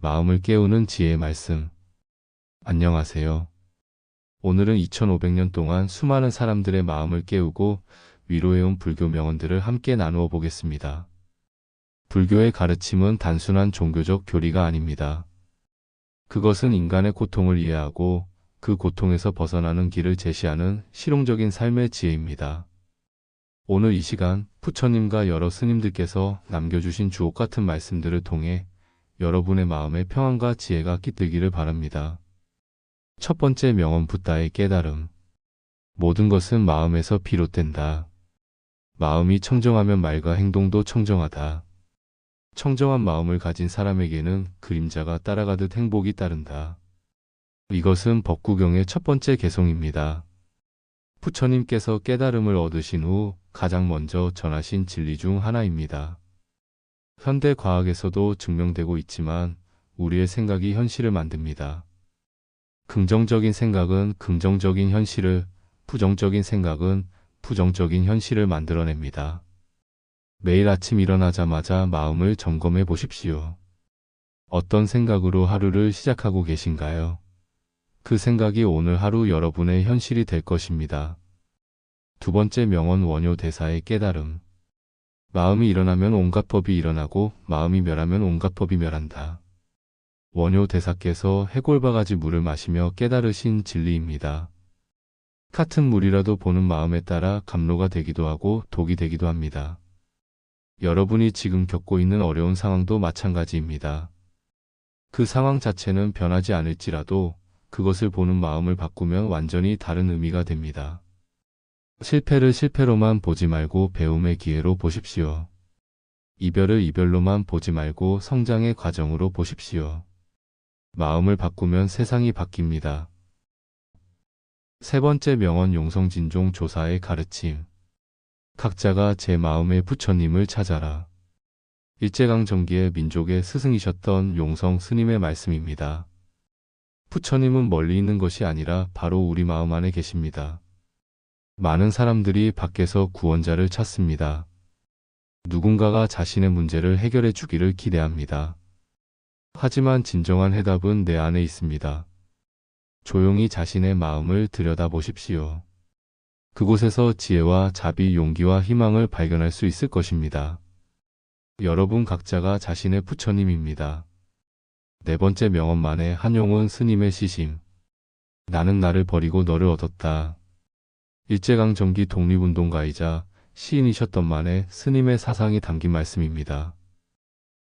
마음을 깨우는 지혜의 말씀. 안녕하세요. 오늘은 2500년 동안 수많은 사람들의 마음을 깨우고 위로해온 불교 명언들을 함께 나누어 보겠습니다. 불교의 가르침은 단순한 종교적 교리가 아닙니다. 그것은 인간의 고통을 이해하고 그 고통에서 벗어나는 길을 제시하는 실용적인 삶의 지혜입니다. 오늘 이 시간 부처님과 여러 스님들께서 남겨주신 주옥 같은 말씀들을 통해 여러분의 마음에 평안과 지혜가 깃들기를 바랍니다. 첫 번째 명언 붓다의 깨달음. 모든 것은 마음에서 비롯된다. 마음이 청정하면 말과 행동도 청정하다. 청정한 마음을 가진 사람에게는 그림자가 따라가듯 행복이 따른다. 이것은 법구경의 첫 번째 개송입니다. 부처님께서 깨달음을 얻으신 후 가장 먼저 전하신 진리 중 하나입니다. 현대 과학에서도 증명되고 있지만 우리의 생각이 현실을 만듭니다. 긍정적인 생각은 긍정적인 현실을, 부정적인 생각은 부정적인 현실을 만들어냅니다. 매일 아침 일어나자마자 마음을 점검해 보십시오. 어떤 생각으로 하루를 시작하고 계신가요? 그 생각이 오늘 하루 여러분의 현실이 될 것입니다. 두 번째 명언 원효 대사의 깨달음. 마음이 일어나면 온갖 법이 일어나고 마음이 멸하면 온갖 법이 멸한다. 원효 대사께서 해골바가지 물을 마시며 깨달으신 진리입니다. 같은 물이라도 보는 마음에 따라 감로가 되기도 하고 독이 되기도 합니다. 여러분이 지금 겪고 있는 어려운 상황도 마찬가지입니다. 그 상황 자체는 변하지 않을지라도 그것을 보는 마음을 바꾸면 완전히 다른 의미가 됩니다. 실패를 실패로만 보지 말고 배움의 기회로 보십시오. 이별을 이별로만 보지 말고 성장의 과정으로 보십시오. 마음을 바꾸면 세상이 바뀝니다. 세 번째 명언 용성진종 조사의 가르침. 각자가 제 마음의 부처님을 찾아라. 일제강점기에 민족의 스승이셨던 용성 스님의 말씀입니다. 부처님은 멀리 있는 것이 아니라 바로 우리 마음 안에 계십니다. 많은 사람들이 밖에서 구원자를 찾습니다. 누군가가 자신의 문제를 해결해 주기를 기대합니다. 하지만 진정한 해답은 내 안에 있습니다. 조용히 자신의 마음을 들여다보십시오. 그곳에서 지혜와 자비, 용기와 희망을 발견할 수 있을 것입니다. 여러분 각자가 자신의 부처님입니다. 네 번째 명언만의 한용운 스님의 시심. 나는 나를 버리고 너를 얻었다. 일제강점기 독립운동가이자 시인이셨던 만에 스님의 사상이 담긴 말씀입니다.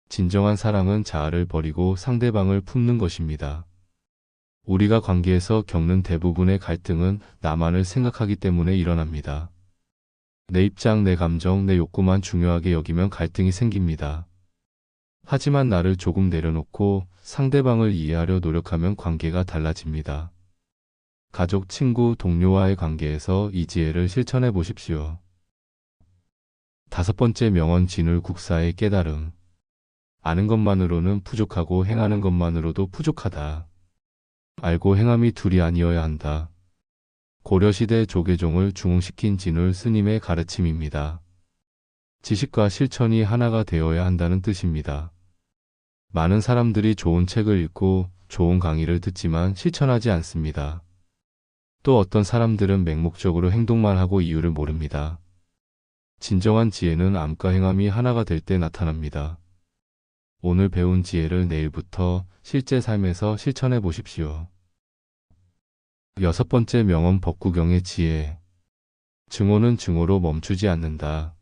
진정한 사랑은 자아를 버리고 상대방을 품는 것입니다. 우리가 관계에서 겪는 대부분의 갈등은 나만을 생각하기 때문에 일어납니다. 내 입장, 내 감정, 내 욕구만 중요하게 여기면 갈등이 생깁니다. 하지만 나를 조금 내려놓고 상대방을 이해하려 노력하면 관계가 달라집니다. 가족, 친구, 동료와의 관계에서 이 지혜를 실천해 보십시오. 다섯 번째 명언 진울국사의 깨달음. 아는 것만으로는 부족하고 행하는 것만으로도 부족하다. 알고 행함이 둘이 아니어야 한다. 고려시대 조계종을 중흥시킨 진울 스님의 가르침입니다. 지식과 실천이 하나가 되어야 한다는 뜻입니다. 많은 사람들이 좋은 책을 읽고 좋은 강의를 듣지만 실천하지 않습니다. 또 어떤 사람들은 맹목적으로 행동만 하고 이유를 모릅니다. 진정한 지혜는 암과 행함이 하나가 될 때 나타납니다. 오늘 배운 지혜를 내일부터 실제 삶에서 실천해 보십시오. 여섯 번째 명언 법구경의 지혜. 증오는 증오로 멈추지 않는다.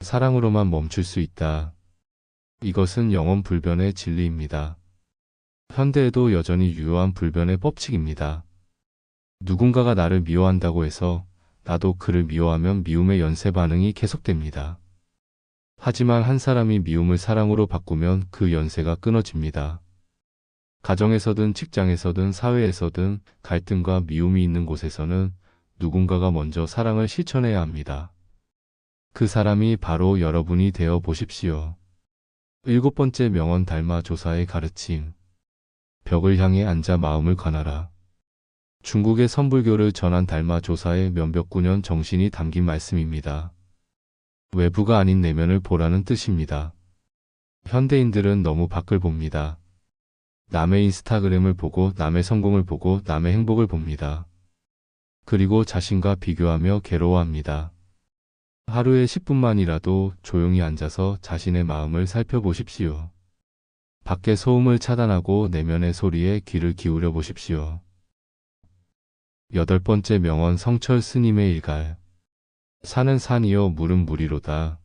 사랑으로만 멈출 수 있다. 이것은 영원 불변의 진리입니다. 현대에도 여전히 유효한 불변의 법칙입니다. 누군가가 나를 미워한다고 해서 나도 그를 미워하면 미움의 연쇄 반응이 계속됩니다. 하지만 한 사람이 미움을 사랑으로 바꾸면 그 연쇄가 끊어집니다. 가정에서든 직장에서든 사회에서든 갈등과 미움이 있는 곳에서는 누군가가 먼저 사랑을 실천해야 합니다. 그 사람이 바로 여러분이 되어 보십시오. 일곱 번째 명언 달마 조사의 가르침. 벽을 향해 앉아 마음을 관하라. 중국의 선불교를 전한 달마 조사의 면벽구년 정신이 담긴 말씀입니다. 외부가 아닌 내면을 보라는 뜻입니다. 현대인들은 너무 밖을 봅니다. 남의 인스타그램을 보고 남의 성공을 보고 남의 행복을 봅니다. 그리고 자신과 비교하며 괴로워합니다. 하루에 10분만이라도 조용히 앉아서 자신의 마음을 살펴보십시오. 밖의 소음을 차단하고 내면의 소리에 귀를 기울여 보십시오. 여덟 번째 명언 성철 스님의 일갈. 산은 산이요 물은 물이로다.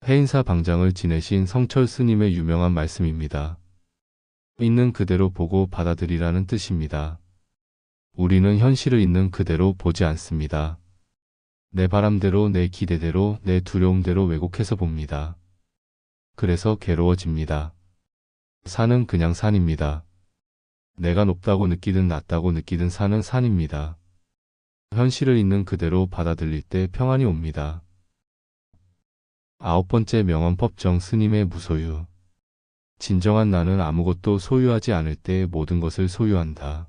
해인사 방장을 지내신 성철 스님의 유명한 말씀입니다. 있는 그대로 보고 받아들이라는 뜻입니다. 우리는 현실을 있는 그대로 보지 않습니다. 내 바람대로, 내 기대대로, 내 두려움대로 왜곡해서 봅니다. 그래서 괴로워집니다. 산은 그냥 산입니다. 내가 높다고 느끼든 낮다고 느끼든 산은 산입니다. 현실을 있는 그대로 받아들일 때 평안이 옵니다. 아홉 번째 명언 법정 스님의 무소유. 진정한 나는 아무것도 소유하지 않을 때 모든 것을 소유한다.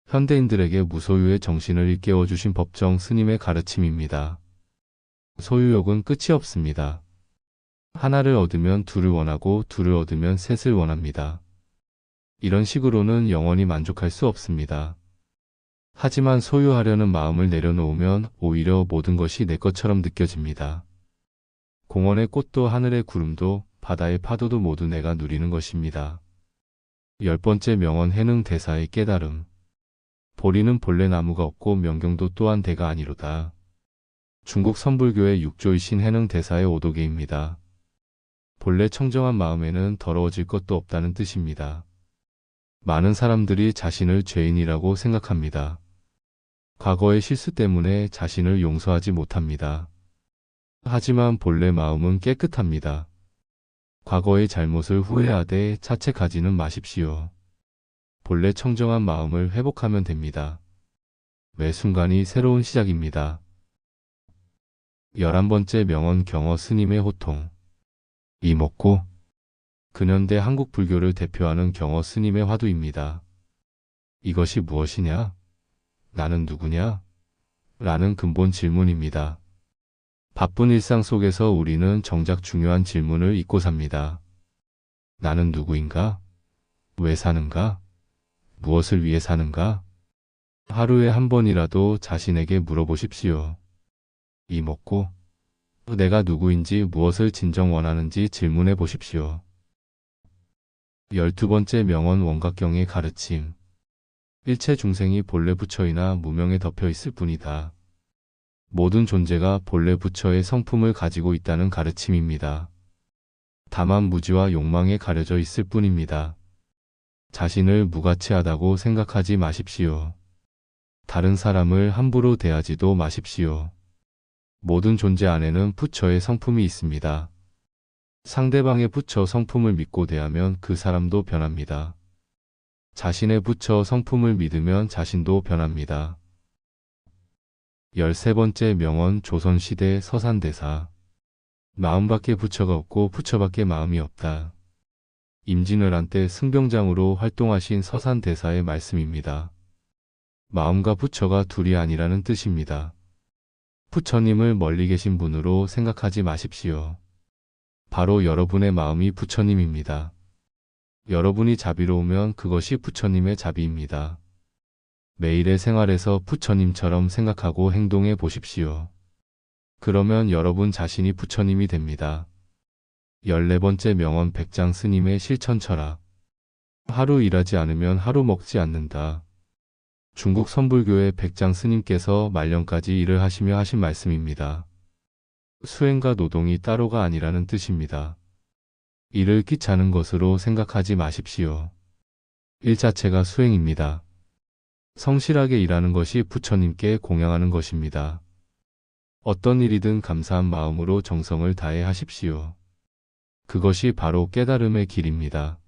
현대인들에게 무소유의 정신을 일깨워 주신 법정 스님의 가르침입니다. 소유욕은 끝이 없습니다. 하나를 얻으면 둘을 원하고 둘을 얻으면 셋을 원합니다. 이런 식으로는 영원히 만족할 수 없습니다. 하지만 소유하려는 마음을 내려놓으면 오히려 모든 것이 내 것처럼 느껴집니다. 공원의 꽃도 하늘의 구름도 바다의 파도도 모두 내가 누리는 것입니다. 열 번째 명언 해능 대사의 깨달음. 보리는 본래 나무가 없고 명경도 또한 대가 아니로다. 중국 선불교의 육조이신 해능 대사의 오도계입니다. 본래 청정한 마음에는 더러워질 것도 없다는 뜻입니다. 많은 사람들이 자신을 죄인이라고 생각합니다. 과거의 실수 때문에 자신을 용서하지 못합니다. 하지만 본래 마음은 깨끗합니다. 과거의 잘못을 후회하되 자책하지는 마십시오. 본래 청정한 마음을 회복하면 됩니다. 매 순간이 새로운 시작입니다. 11번째 명언 경어 스님의 호통. 이목구. 근현대 한국 불교를 대표하는 경어 스님의 화두입니다. 이것이 무엇이냐? 나는 누구냐? 라는 근본 질문입니다. 바쁜 일상 속에서 우리는 정작 중요한 질문을 잊고 삽니다. 나는 누구인가? 왜 사는가? 무엇을 위해 사는가? 하루에 한 번이라도 자신에게 물어보십시오. 이목구. 내가 누구인지 무엇을 진정 원하는지 질문해 보십시오. 12번째 명언 원각경의 가르침. 일체 중생이 본래 부처이나 무명에 덮여 있을 뿐이다. 모든 존재가 본래 부처의 성품을 가지고 있다는 가르침입니다. 다만 무지와 욕망에 가려져 있을 뿐입니다. 자신을 무가치하다고 생각하지 마십시오. 다른 사람을 함부로 대하지도 마십시오. 모든 존재 안에는 부처의 성품이 있습니다. 상대방의 부처 성품을 믿고 대하면 그 사람도 변합니다. 자신의 부처 성품을 믿으면 자신도 변합니다. 13번째 명언 조선시대 서산대사. 마음밖에 부처가 없고 부처밖에 마음이 없다. 임진왜란 때 승병장으로 활동하신 서산대사의 말씀입니다. 마음과 부처가 둘이 아니라는 뜻입니다. 부처님을 멀리 계신 분으로 생각하지 마십시오. 바로 여러분의 마음이 부처님입니다. 여러분이 자비로우면 그것이 부처님의 자비입니다. 매일의 생활에서 부처님처럼 생각하고 행동해 보십시오. 그러면 여러분 자신이 부처님이 됩니다. 14번째 명언 백장 스님의 실천 철학. 하루 일하지 않으면 하루 먹지 않는다. 중국 선불교의 백장 스님께서 말년까지 일을 하시며 하신 말씀입니다. 수행과 노동이 따로가 아니라는 뜻입니다. 일을 귀찮은 것으로 생각하지 마십시오. 일 자체가 수행입니다. 성실하게 일하는 것이 부처님께 공양하는 것입니다. 어떤 일이든 감사한 마음으로 정성을 다해 하십시오. 그것이 바로 깨달음의 길입니다.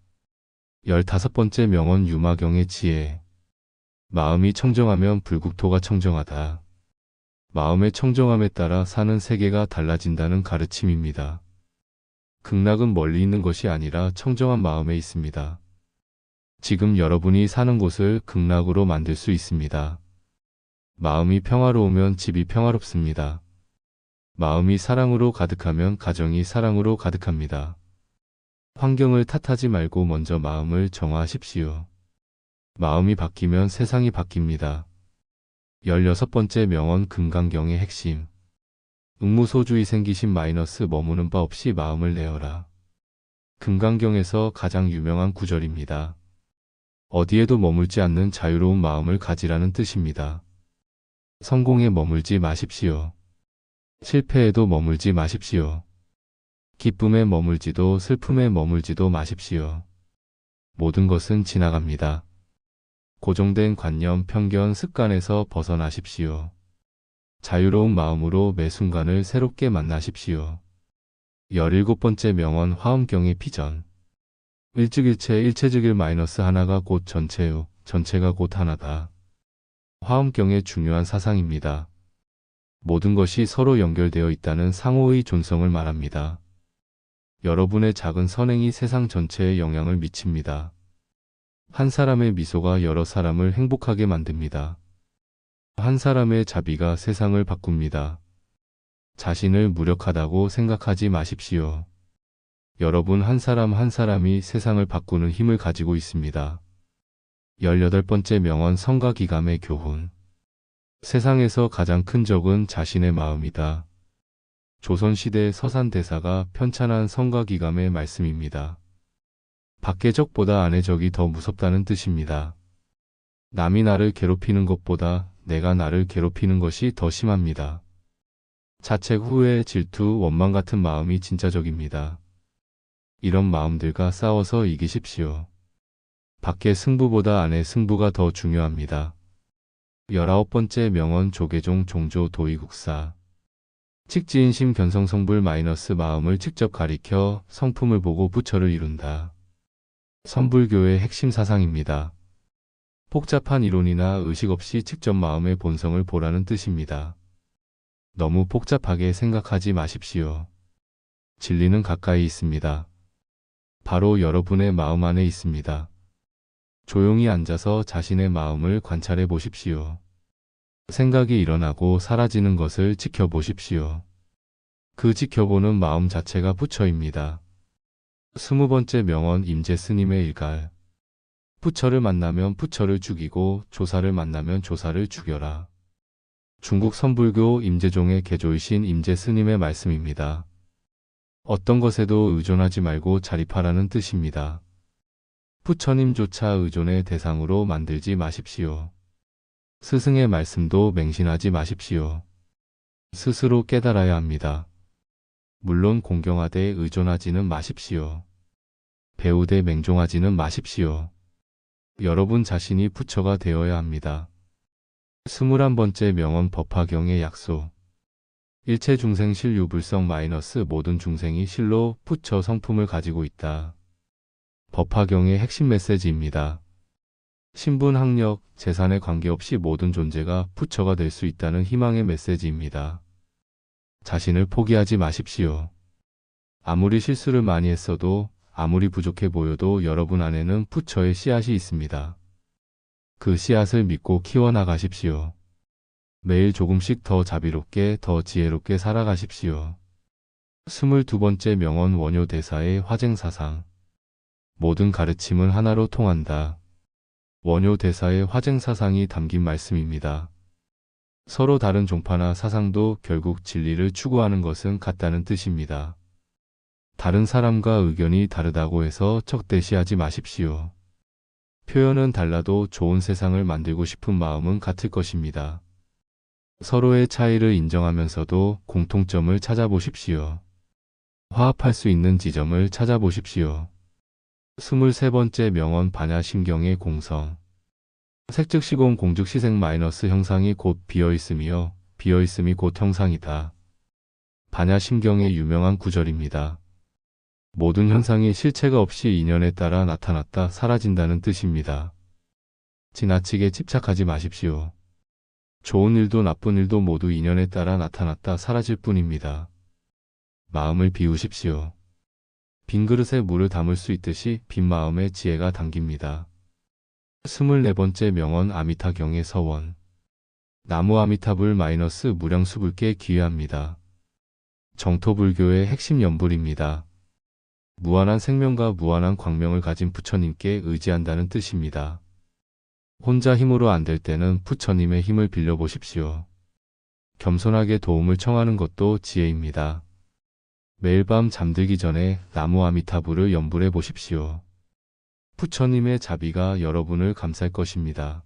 15번째 명언 유마경의 지혜. 마음이 청정하면 불국토가 청정하다. 마음의 청정함에 따라 사는 세계가 달라진다는 가르침입니다. 극락은 멀리 있는 것이 아니라 청정한 마음에 있습니다. 지금 여러분이 사는 곳을 극락으로 만들 수 있습니다. 마음이 평화로우면 집이 평화롭습니다. 마음이 사랑으로 가득하면 가정이 사랑으로 가득합니다. 환경을 탓하지 말고 먼저 마음을 정화하십시오. 마음이 바뀌면 세상이 바뀝니다. 16번째 명언 금강경의 핵심. 응무소주의 생기심 마이너스 머무는 바 없이 마음을 내어라. 금강경에서 가장 유명한 구절입니다. 어디에도 머물지 않는 자유로운 마음을 가지라는 뜻입니다. 성공에 머물지 마십시오. 실패에도 머물지 마십시오. 기쁨에 머물지도 슬픔에 머물지도 마십시오. 모든 것은 지나갑니다. 고정된 관념, 편견, 습관에서 벗어나십시오. 자유로운 마음으로 매 순간을 새롭게 만나십시오. 17번째 명언 화엄경의 피전. 일즉일체 일체즉일 마이너스 하나가 곧 전체요. 전체가 곧 하나다. 화엄경의 중요한 사상입니다. 모든 것이 서로 연결되어 있다는 상호의 존성을 말합니다. 여러분의 작은 선행이 세상 전체에 영향을 미칩니다. 한 사람의 미소가 여러 사람을 행복하게 만듭니다. 한 사람의 자비가 세상을 바꿉니다. 자신을 무력하다고 생각하지 마십시오. 여러분 한 사람 한 사람이 세상을 바꾸는 힘을 가지고 있습니다. 18번째 명언 성과 기감의 교훈. 세상에서 가장 큰 적은 자신의 마음이다. 조선시대 서산대사가 편찬한 성과 기감의 말씀입니다. 밖의 적보다 안의 적이 더 무섭다는 뜻입니다. 남이 나를 괴롭히는 것보다 내가 나를 괴롭히는 것이 더 심합니다. 자책, 후회, 질투, 원망 같은 마음이 진짜 적입니다. 이런 마음들과 싸워서 이기십시오. 밖의 승부보다 안의 승부가 더 중요합니다. 19번째 명언 조계종 종조 도의국사. 칙지인심 견성성불 마이너스 마음을 직접 가리켜 성품을 보고 부처를 이룬다. 선불교의 핵심 사상입니다. 복잡한 이론이나 의식 없이 직접 마음의 본성을 보라는 뜻입니다. 너무 복잡하게 생각하지 마십시오. 진리는 가까이 있습니다. 바로 여러분의 마음 안에 있습니다. 조용히 앉아서 자신의 마음을 관찰해 보십시오. 생각이 일어나고 사라지는 것을 지켜보십시오. 그 지켜보는 마음 자체가 부처입니다. 20번째 명언 임재스님의 일갈. 부처를 만나면 부처를 죽이고 조사를 만나면 조사를 죽여라. 중국 선불교 임재종의 개조이신 임재스님의 말씀입니다. 어떤 것에도 의존하지 말고 자립하라는 뜻입니다. 부처님조차 의존의 대상으로 만들지 마십시오. 스승의 말씀도 맹신하지 마십시오. 스스로 깨달아야 합니다. 물론 공경하되 의존하지는 마십시오. 배우되 맹종하지는 마십시오. 여러분 자신이 부처가 되어야 합니다. 21번째 명언 법화경의 약속. 일체 중생 실유불성 마이너스 모든 중생이 실로 부처 성품을 가지고 있다. 법화경의 핵심 메시지입니다. 신분, 학력, 재산에 관계없이 모든 존재가 부처가 될 수 있다는 희망의 메시지입니다. 자신을 포기하지 마십시오. 아무리 실수를 많이 했어도 아무리 부족해 보여도 여러분 안에는 부처의 씨앗이 있습니다. 그 씨앗을 믿고 키워나가십시오. 매일 조금씩 더 자비롭게 더 지혜롭게 살아가십시오. 22번째 명언 원효대사의 화쟁사상. 모든 가르침은 하나로 통한다. 원효대사의 화쟁사상이 담긴 말씀입니다. 서로 다른 종파나 사상도 결국 진리를 추구하는 것은 같다는 뜻입니다. 다른 사람과 의견이 다르다고 해서 적대시하지 마십시오. 표현은 달라도 좋은 세상을 만들고 싶은 마음은 같을 것입니다. 서로의 차이를 인정하면서도 공통점을 찾아보십시오. 화합할 수 있는 지점을 찾아보십시오. 23번째 명언 반야심경의 공성. 색즉시공 공즉시생 마이너스 형상이 곧 비어있음이요 비어있음이 곧 형상이다. 반야심경의 유명한 구절입니다. 모든 현상이 실체가 없이 인연에 따라 나타났다 사라진다는 뜻입니다. 지나치게 집착하지 마십시오. 좋은 일도 나쁜 일도 모두 인연에 따라 나타났다 사라질 뿐입니다. 마음을 비우십시오. 빈 그릇에 물을 담을 수 있듯이 빈 마음에 지혜가 담깁니다. 24번째 명언 아미타경의 서원. 나무 아미타불 마이너스 무량수불께 기회합니다. 정토불교의 핵심 연불입니다. 무한한 생명과 무한한 광명을 가진 부처님께 의지한다는 뜻입니다. 혼자 힘으로 안 될 때는 부처님의 힘을 빌려보십시오. 겸손하게 도움을 청하는 것도 지혜입니다. 매일 밤 잠들기 전에 나무 아미타불을 염불해 보십시오. 부처님의 자비가 여러분을 감쌀 것입니다.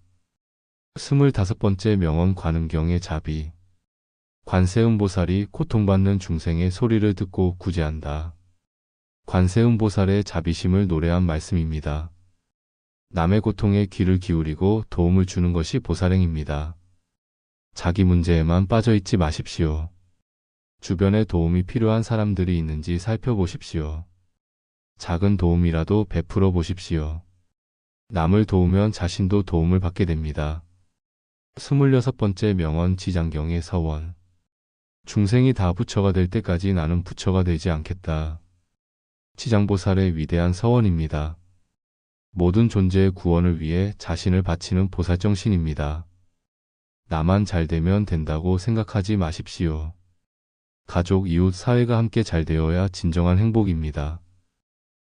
25번째 명언 관음경의 자비. 관세음보살이 고통받는 중생의 소리를 듣고 구제한다. 관세음보살의 자비심을 노래한 말씀입니다. 남의 고통에 귀를 기울이고 도움을 주는 것이 보살행입니다. 자기 문제에만 빠져 있지 마십시오. 주변에 도움이 필요한 사람들이 있는지 살펴보십시오. 작은 도움이라도 베풀어 보십시오. 남을 도우면 자신도 도움을 받게 됩니다. 26번째 명언 지장경의 서원. 중생이 다 부처가 될 때까지 나는 부처가 되지 않겠다. 지장보살의 위대한 서원입니다. 모든 존재의 구원을 위해 자신을 바치는 보살정신입니다. 나만 잘 되면 된다고 생각하지 마십시오. 가족, 이웃, 사회가 함께 잘 되어야 진정한 행복입니다.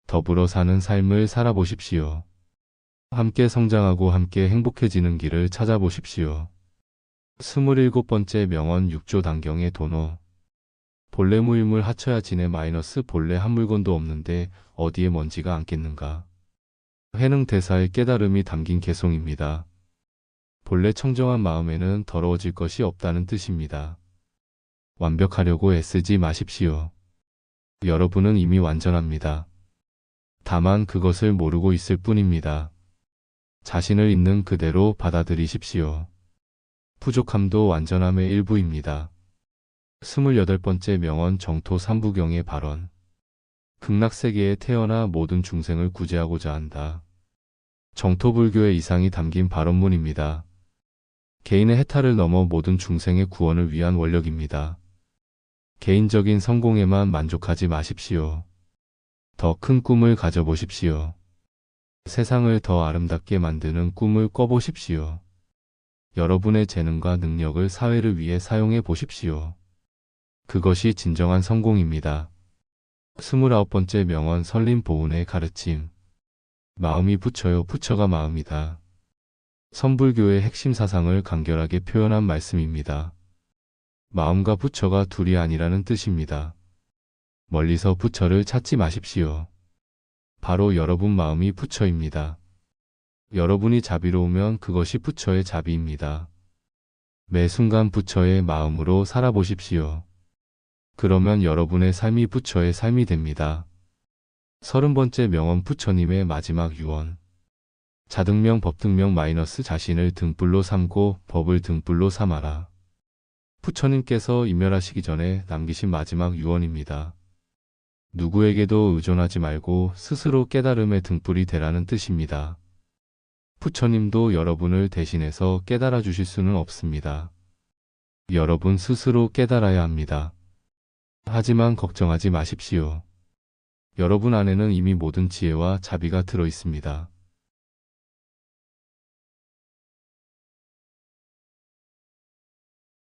더불어 사는 삶을 살아보십시오. 함께 성장하고 함께 행복해지는 길을 찾아보십시오. 27번째 명언 육조단경의 도노. 본래 무일물 합쳐야 지네 마이너스 본래 한 물건도 없는데 어디에 먼지가 앉겠는가. 해능대사의 깨달음이 담긴 개송입니다. 본래 청정한 마음에는 더러워질 것이 없다는 뜻입니다. 완벽하려고 애쓰지 마십시오. 여러분은 이미 완전합니다. 다만 그것을 모르고 있을 뿐입니다. 자신을 있는 그대로 받아들이십시오. 부족함도 완전함의 일부입니다. 28번째 명언 정토 삼부경의 발언. 극락세계에 태어나 모든 중생을 구제하고자 한다. 정토불교의 이상이 담긴 발언문입니다. 개인의 해탈을 넘어 모든 중생의 구원을 위한 원력입니다. 개인적인 성공에만 만족하지 마십시오. 더 큰 꿈을 가져보십시오. 세상을 더 아름답게 만드는 꿈을 꿔보십시오. 여러분의 재능과 능력을 사회를 위해 사용해 보십시오. 그것이 진정한 성공입니다. 29번째 명언 설림보훈의 가르침. 마음이 부처요 부처가 마음이다. 선불교의 핵심 사상을 간결하게 표현한 말씀입니다. 마음과 부처가 둘이 아니라는 뜻입니다. 멀리서 부처를 찾지 마십시오. 바로 여러분 마음이 부처입니다. 여러분이 자비로우면 그것이 부처의 자비입니다. 매 순간 부처의 마음으로 살아보십시오. 그러면 여러분의 삶이 부처의 삶이 됩니다. 30번째 명언 부처님의 마지막 유언. 자등명 법등명 마이너스 자신을 등불로 삼고 법을 등불로 삼아라. 부처님께서 이멸하시기 전에 남기신 마지막 유언입니다. 누구에게도 의존하지 말고 스스로 깨달음의 등불이 되라는 뜻입니다. 부처님도 여러분을 대신해서 깨달아 주실 수는 없습니다. 여러분 스스로 깨달아야 합니다. 하지만 걱정하지 마십시오. 여러분 안에는 이미 모든 지혜와 자비가 들어 있습니다.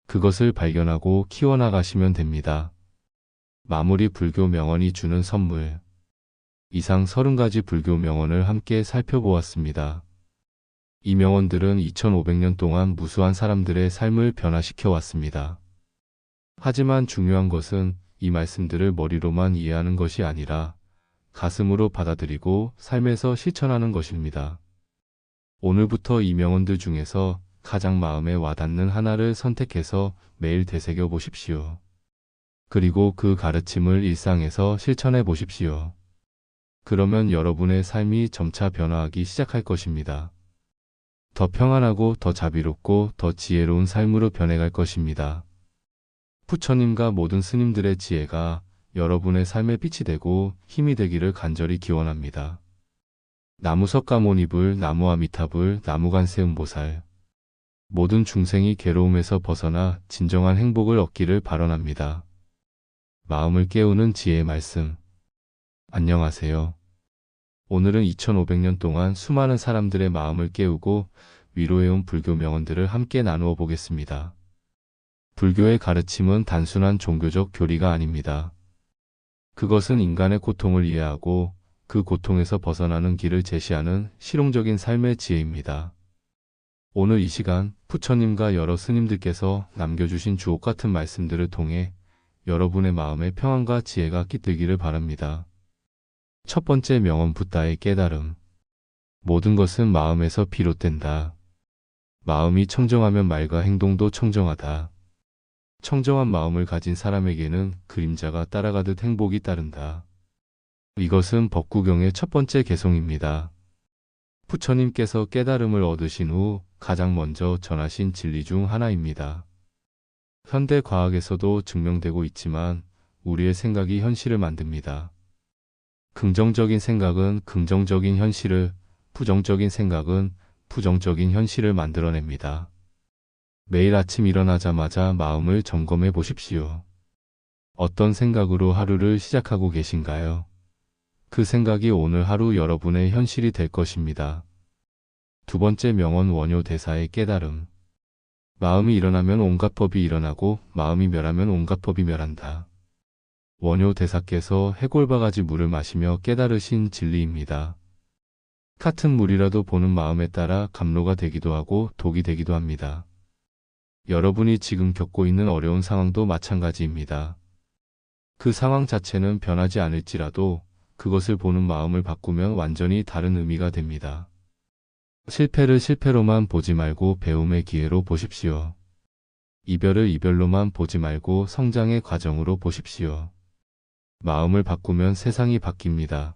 그것을 발견하고 키워나가시면 됩니다. 마무리 불교 명언이 주는 선물. 이상 30가지 불교 명언을 함께 살펴보았습니다. 이 명언들은 2500년 동안 무수한 사람들의 삶을 변화시켜 왔습니다. 하지만 중요한 것은 이 말씀들을 머리로만 이해하는 것이 아니라 가슴으로 받아들이고 삶에서 실천하는 것입니다. 오늘부터 이 명언들 중에서 가장 마음에 와닿는 하나를 선택해서 매일 되새겨 보십시오. 그리고 그 가르침을 일상에서 실천해 보십시오. 그러면 여러분의 삶이 점차 변화하기 시작할 것입니다. 더 평안하고 더 자비롭고 더 지혜로운 삶으로 변해갈 것입니다. 부처님과 모든 스님들의 지혜가 여러분의 삶에 빛이 되고 힘이 되기를 간절히 기원합니다. 나무석가모니불, 나무아미타불, 나무관세음보살. 모든 중생이 괴로움에서 벗어나 진정한 행복을 얻기를 발언합니다. 마음을 깨우는 지혜의 말씀. 안녕하세요. 오늘은 2500년 동안 수많은 사람들의 마음을 깨우고 위로해온 불교 명언들을 함께 나누어 보겠습니다. 불교의 가르침은 단순한 종교적 교리가 아닙니다. 그것은 인간의 고통을 이해하고 그 고통에서 벗어나는 길을 제시하는 실용적인 삶의 지혜입니다. 오늘 이 시간 부처님과 여러 스님들께서 남겨주신 주옥 같은 말씀들을 통해 여러분의 마음에 평안과 지혜가 깃들기를 바랍니다. 첫 번째 명언 붓다의 깨달음. 모든 것은 마음에서 비롯된다. 마음이 청정하면 말과 행동도 청정하다. 청정한 마음을 가진 사람에게는 그림자가 따라가듯 행복이 따른다. 이것은 법구경의 첫 번째 개송입니다. 부처님께서 깨달음을 얻으신 후 가장 먼저 전하신 진리 중 하나입니다. 현대 과학에서도 증명되고 있지만 우리의 생각이 현실을 만듭니다. 긍정적인 생각은 긍정적인 현실을, 부정적인 생각은 부정적인 현실을 만들어냅니다. 매일 아침 일어나자마자 마음을 점검해 보십시오. 어떤 생각으로 하루를 시작하고 계신가요? 그 생각이 오늘 하루 여러분의 현실이 될 것입니다. 두 번째 명언 원효 대사의 깨달음. 마음이 일어나면 온갖 법이 일어나고 마음이 멸하면 온갖 법이 멸한다. 원효 대사께서 해골바가지 물을 마시며 깨달으신 진리입니다. 같은 물이라도 보는 마음에 따라 감로가 되기도 하고 독이 되기도 합니다. 여러분이 지금 겪고 있는 어려운 상황도 마찬가지입니다. 그 상황 자체는 변하지 않을지라도 그것을 보는 마음을 바꾸면 완전히 다른 의미가 됩니다. 실패를 실패로만 보지 말고 배움의 기회로 보십시오. 이별을 이별로만 보지 말고 성장의 과정으로 보십시오. 마음을 바꾸면 세상이 바뀝니다.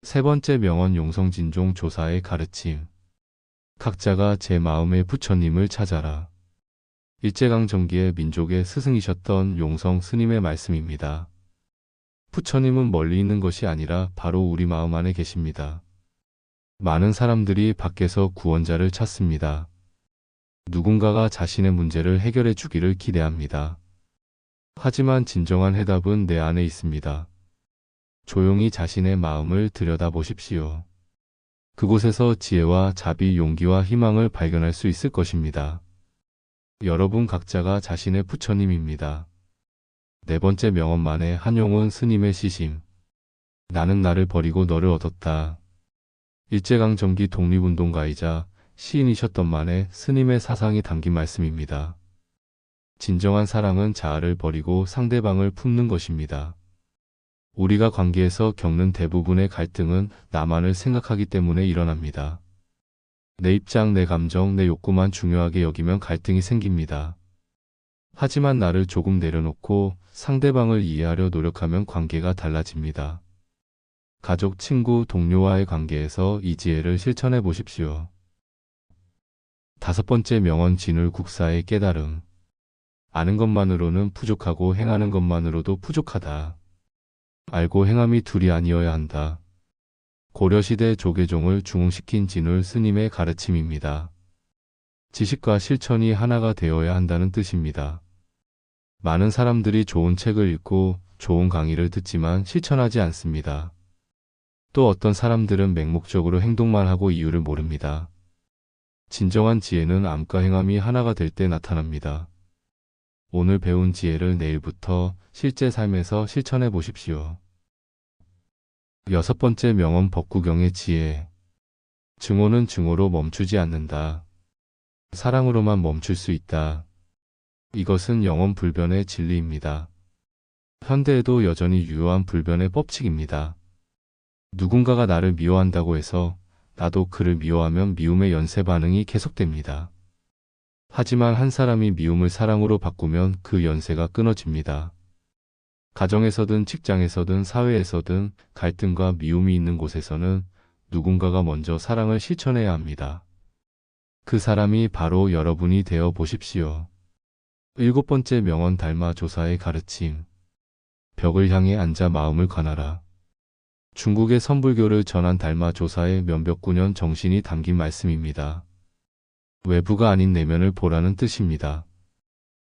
세 번째 명언 용성진종 조사의 가르침. 각자가 제 마음의 부처님을 찾아라. 일제강점기에 민족의 스승이셨던 용성 스님의 말씀입니다. 부처님은 멀리 있는 것이 아니라 바로 우리 마음 안에 계십니다. 많은 사람들이 밖에서 구원자를 찾습니다. 누군가가 자신의 문제를 해결해 주기를 기대합니다. 하지만 진정한 해답은 내 안에 있습니다. 조용히 자신의 마음을 들여다보십시오. 그곳에서 지혜와 자비, 용기와 희망을 발견할 수 있을 것입니다. 여러분 각자가 자신의 부처님입니다. 네 번째 명언만의 한용운 스님의 시심. 나는 나를 버리고 너를 얻었다. 일제강점기 독립운동가이자 시인이셨던 만에 스님의 사상이 담긴 말씀입니다. 진정한 사랑은 자아를 버리고 상대방을 품는 것입니다. 우리가 관계에서 겪는 대부분의 갈등은 나만을 생각하기 때문에 일어납니다. 내 입장, 내 감정, 내 욕구만 중요하게 여기면 갈등이 생깁니다. 하지만 나를 조금 내려놓고 상대방을 이해하려 노력하면 관계가 달라집니다. 가족, 친구, 동료와의 관계에서 이 지혜를 실천해 보십시오. 다섯 번째 명언 진울국사의 깨달음. 아는 것만으로는 부족하고 행하는 것만으로도 부족하다. 알고 행함이 둘이 아니어야 한다. 고려시대 조계종을 중흥시킨 진울 스님의 가르침입니다. 지식과 실천이 하나가 되어야 한다는 뜻입니다. 많은 사람들이 좋은 책을 읽고 좋은 강의를 듣지만 실천하지 않습니다. 또 어떤 사람들은 맹목적으로 행동만 하고 이유를 모릅니다. 진정한 지혜는 암과 행함이 하나가 될 때 나타납니다. 오늘 배운 지혜를 내일부터 실제 삶에서 실천해 보십시오. 여섯 번째 명언 법구경의 지혜. 증오는 증오로 멈추지 않는다. 사랑으로만 멈출 수 있다. 이것은 영원 불변의 진리입니다. 현대에도 여전히 유효한 불변의 법칙입니다. 누군가가 나를 미워한다고 해서 나도 그를 미워하면 미움의 연쇄 반응이 계속됩니다. 하지만 한 사람이 미움을 사랑으로 바꾸면 그 연쇄가 끊어집니다. 가정에서든 직장에서든 사회에서든 갈등과 미움이 있는 곳에서는 누군가가 먼저 사랑을 실천해야 합니다. 그 사람이 바로 여러분이 되어 보십시오. 일곱 번째 명언 달마 조사의 가르침. 벽을 향해 앉아 마음을 관하라. 중국의 선불교를 전한 달마 조사의 면벽구년 정신이 담긴 말씀입니다. 외부가 아닌 내면을 보라는 뜻입니다.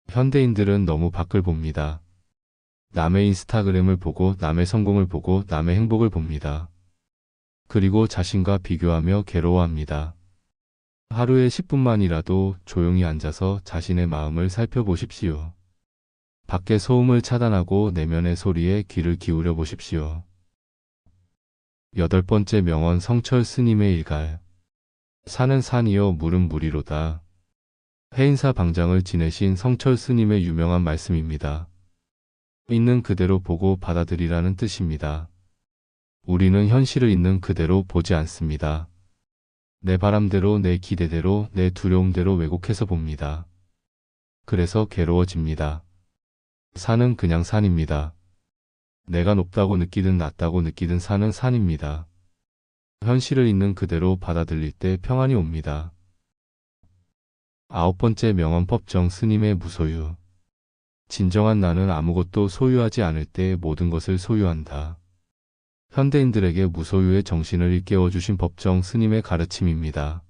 현대인들은 너무 밖을 봅니다. 남의 인스타그램을 보고 남의 성공을 보고 남의 행복을 봅니다. 그리고 자신과 비교하며 괴로워합니다. 하루에 10분만이라도 조용히 앉아서 자신의 마음을 살펴보십시오. 밖의 소음을 차단하고 내면의 소리에 귀를 기울여 보십시오. 여덟 번째 명언 성철 스님의 일갈. 산은 산이요 물은 물이로다. 해인사 방장을 지내신 성철 스님의 유명한 말씀입니다. 있는 그대로 보고 받아들이라는 뜻입니다. 우리는 현실을 있는 그대로 보지 않습니다. 내 바람대로, 내 기대대로, 내 두려움대로 왜곡해서 봅니다. 그래서 괴로워집니다. 산은 그냥 산입니다. 내가 높다고 느끼든 낮다고 느끼든 산은 산입니다. 현실을 있는 그대로 받아들일 때 평안이 옵니다. 아홉 번째 명언 법정 스님의 무소유. 진정한 나는 아무것도 소유하지 않을 때 모든 것을 소유한다. 현대인들에게 무소유의 정신을 일깨워 주신 법정 스님의 가르침입니다.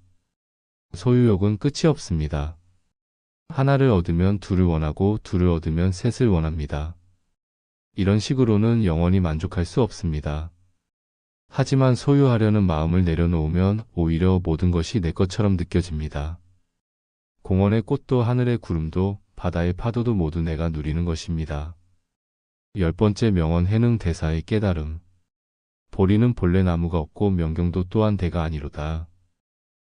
소유욕은 끝이 없습니다. 하나를 얻으면 둘을 원하고 둘을 얻으면 셋을 원합니다. 이런 식으로는 영원히 만족할 수 없습니다. 하지만 소유하려는 마음을 내려놓으면 오히려 모든 것이 내 것처럼 느껴집니다. 공원의 꽃도 하늘의 구름도 바다의 파도도 모두 내가 누리는 것입니다. 열 번째 명언 해능 대사의 깨달음. 보리는 본래 나무가 없고 명경도 또한 대가 아니로다.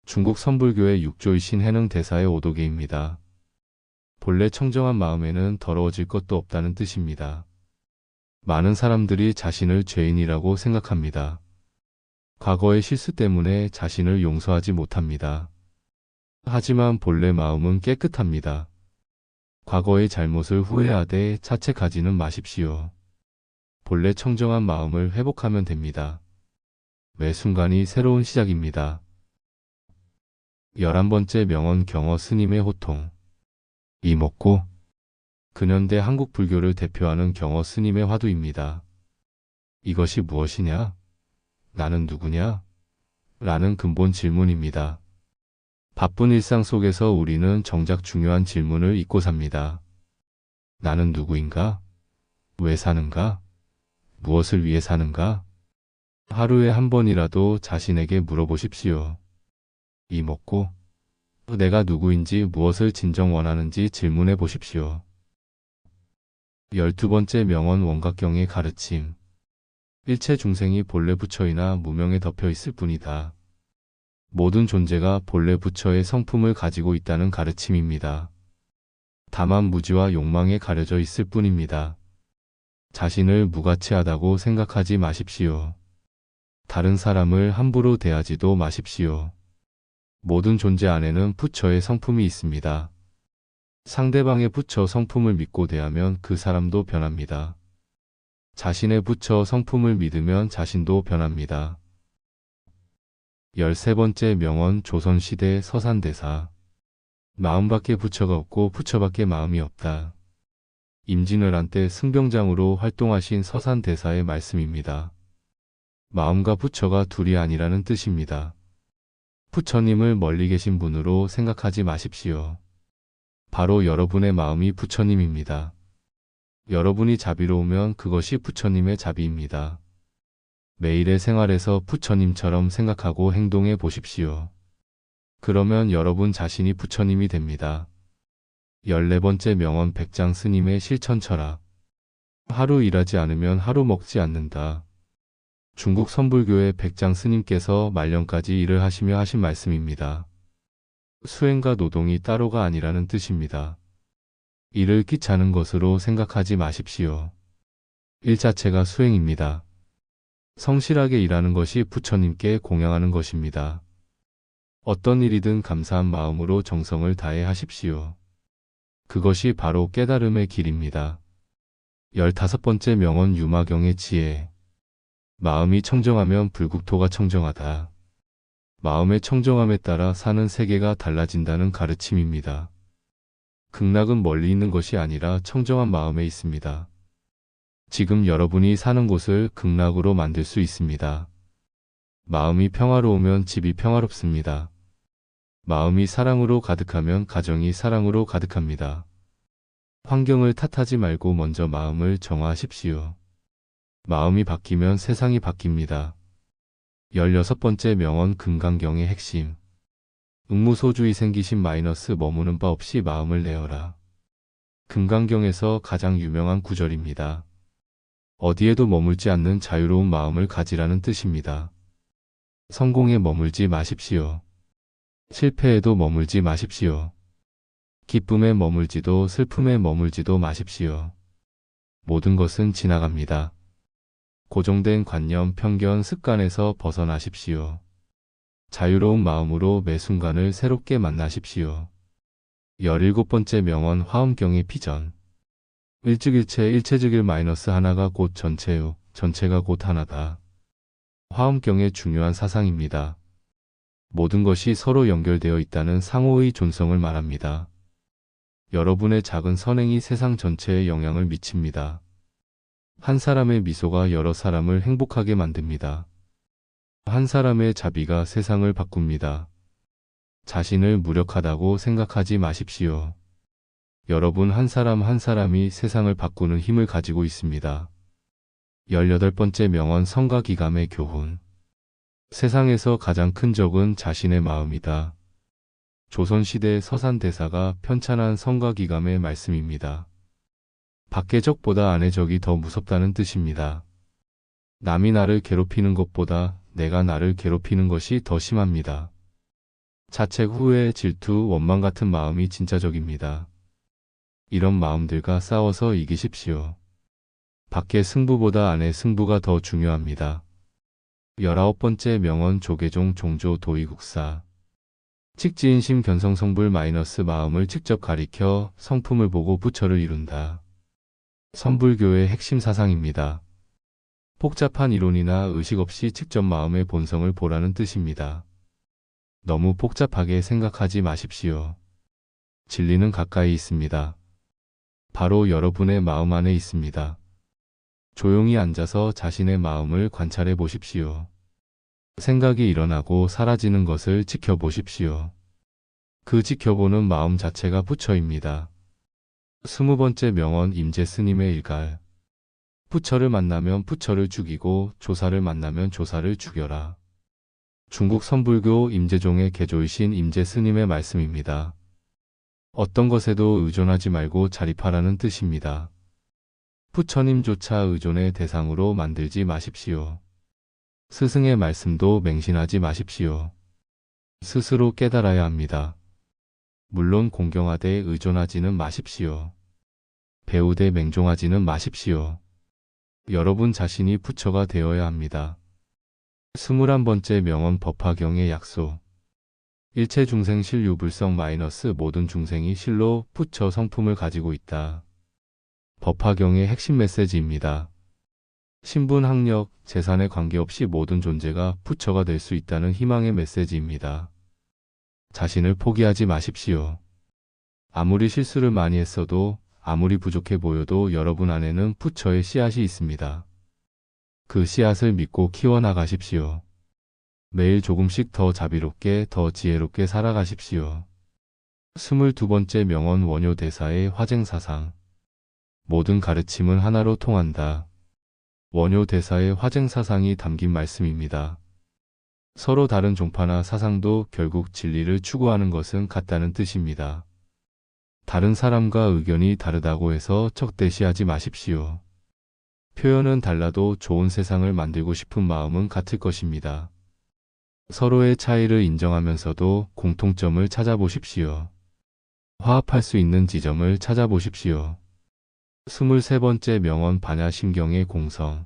중국 선불교의 육조이신 해능 대사의 오도계입니다. 본래 청정한 마음에는 더러워질 것도 없다는 뜻입니다. 많은 사람들이 자신을 죄인이라고 생각합니다. 과거의 실수 때문에 자신을 용서하지 못합니다. 하지만 본래 마음은 깨끗합니다. 과거의 잘못을 후회하되 자책하지는 마십시오. 본래 청정한 마음을 회복하면 됩니다. 매 순간이 새로운 시작입니다. 11번째 명언 경어 스님의 호통. 이목구. 근현대 한국 불교를 대표하는 경어 스님의 화두입니다. 이것이 무엇이냐? 나는 누구냐? 라는 근본 질문입니다. 바쁜 일상 속에서 우리는 정작 중요한 질문을 잊고 삽니다. 나는 누구인가? 왜 사는가? 무엇을 위해 사는가? 하루에 한 번이라도 자신에게 물어보십시오. 이목구. 내가 누구인지 무엇을 진정 원하는지 질문해 보십시오. 12번째 명언 원각경의 가르침. 일체 중생이 본래 부처이나 무명에 덮여 있을 뿐이다. 모든 존재가 본래 부처의 성품을 가지고 있다는 가르침입니다. 다만 무지와 욕망에 가려져 있을 뿐입니다. 자신을 무가치하다고 생각하지 마십시오. 다른 사람을 함부로 대하지도 마십시오. 모든 존재 안에는 부처의 성품이 있습니다. 상대방의 부처 성품을 믿고 대하면 그 사람도 변합니다. 자신의 부처 성품을 믿으면 자신도 변합니다. 13번째 명언 조선시대 서산대사. 마음밖에 부처가 없고 부처밖에 마음이 없다. 임진왜란 때 승병장으로 활동하신 서산대사의 말씀입니다. 마음과 부처가 둘이 아니라는 뜻입니다. 부처님을 멀리 계신 분으로 생각하지 마십시오. 바로 여러분의 마음이 부처님입니다. 여러분이 자비로우면 그것이 부처님의 자비입니다. 매일의 생활에서 부처님처럼 생각하고 행동해 보십시오. 그러면 여러분 자신이 부처님이 됩니다. 14번째 명언 백장 스님의 실천 철학. 하루 일하지 않으면 하루 먹지 않는다. 중국 선불교의 백장 스님께서 말년까지 일을 하시며 하신 말씀입니다. 수행과 노동이 따로가 아니라는 뜻입니다. 일을 귀찮은 것으로 생각하지 마십시오. 일 자체가 수행입니다. 성실하게 일하는 것이 부처님께 공양하는 것입니다. 어떤 일이든 감사한 마음으로 정성을 다해 하십시오. 그것이 바로 깨달음의 길입니다. 15번째 명언 유마경의 지혜. 마음이 청정하면 불국토가 청정하다. 마음의 청정함에 따라 사는 세계가 달라진다는 가르침입니다. 극락은 멀리 있는 것이 아니라 청정한 마음에 있습니다. 지금 여러분이 사는 곳을 극락으로 만들 수 있습니다. 마음이 평화로우면 집이 평화롭습니다. 마음이 사랑으로 가득하면 가정이 사랑으로 가득합니다. 환경을 탓하지 말고 먼저 마음을 정화하십시오. 마음이 바뀌면 세상이 바뀝니다. 16번째 명언 금강경의 핵심. 응무소주의 생기신 마이너스 머무는 바 없이 마음을 내어라. 금강경에서 가장 유명한 구절입니다. 어디에도 머물지 않는 자유로운 마음을 가지라는 뜻입니다. 성공에 머물지 마십시오. 실패에도 머물지 마십시오. 기쁨에 머물지도 슬픔에 머물지도 마십시오. 모든 것은 지나갑니다. 고정된 관념, 편견, 습관에서 벗어나십시오. 자유로운 마음으로 매 순간을 새롭게 만나십시오. 17번째 명언 화엄경의 피전. 일즉일체 일체즉일 마이너스 하나가 곧 전체요. 전체가 곧 하나다. 화엄경의 중요한 사상입니다. 모든 것이 서로 연결되어 있다는 상호의 존성을 말합니다. 여러분의 작은 선행이 세상 전체에 영향을 미칩니다. 한 사람의 미소가 여러 사람을 행복하게 만듭니다. 한 사람의 자비가 세상을 바꿉니다. 자신을 무력하다고 생각하지 마십시오. 여러분 한 사람 한 사람이 세상을 바꾸는 힘을 가지고 있습니다. 18번째 명언 성과 기감의 교훈. 세상에서 가장 큰 적은 자신의 마음이다. 조선시대 서산대사가 편찬한 성과 기감의 말씀입니다. 밖의 적보다 안의 적이 더 무섭다는 뜻입니다. 남이 나를 괴롭히는 것보다 내가 나를 괴롭히는 것이 더 심합니다. 자책, 후회, 질투, 원망 같은 마음이 진짜 적입니다. 이런 마음들과 싸워서 이기십시오. 밖의 승부보다 안의 승부가 더 중요합니다. 19번째 명언 조계종 종조 도의국사. 칙지인심 견성성불 마이너스 마음을 직접 가리켜 성품을 보고 부처를 이룬다. 선불교의 핵심 사상입니다. 복잡한 이론이나 의식 없이 직접 마음의 본성을 보라는 뜻입니다. 너무 복잡하게 생각하지 마십시오. 진리는 가까이 있습니다. 바로 여러분의 마음 안에 있습니다. 조용히 앉아서 자신의 마음을 관찰해 보십시오. 생각이 일어나고 사라지는 것을 지켜보십시오. 그 지켜보는 마음 자체가 부처입니다. 20번째 명언 임재 스님의 일갈. 부처를 만나면 부처를 죽이고 조사를 만나면 조사를 죽여라. 중국 선불교 임재종의 개조이신 임재 스님의 말씀입니다. 어떤 것에도 의존하지 말고 자립하라는 뜻입니다. 부처님조차 의존의 대상으로 만들지 마십시오. 스승의 말씀도 맹신하지 마십시오. 스스로 깨달아야 합니다. 물론 공경하되 의존하지는 마십시오. 배우되 맹종하지는 마십시오. 여러분 자신이 부처가 되어야 합니다. 21번째 명언 법화경의 약소. 일체 중생 실유불성 마이너스 모든 중생이 실로 부처 성품을 가지고 있다. 법화경의 핵심 메시지입니다. 신분, 학력, 재산에 관계없이 모든 존재가 부처가 될 수 있다는 희망의 메시지입니다. 자신을 포기하지 마십시오. 아무리 실수를 많이 했어도 아무리 부족해 보여도 여러분 안에는 부처의 씨앗이 있습니다. 그 씨앗을 믿고 키워나가십시오. 매일 조금씩 더 자비롭게 더 지혜롭게 살아가십시오. 22번째 명언 원효대사의 화쟁사상. 모든 가르침은 하나로 통한다. 원효대사의 화쟁사상이 담긴 말씀입니다. 서로 다른 종파나 사상도 결국 진리를 추구하는 것은 같다는 뜻입니다. 다른 사람과 의견이 다르다고 해서 적대시하지 마십시오. 표현은 달라도 좋은 세상을 만들고 싶은 마음은 같을 것입니다. 서로의 차이를 인정하면서도 공통점을 찾아보십시오. 화합할 수 있는 지점을 찾아보십시오. 23번째 명언 반야심경의 공성.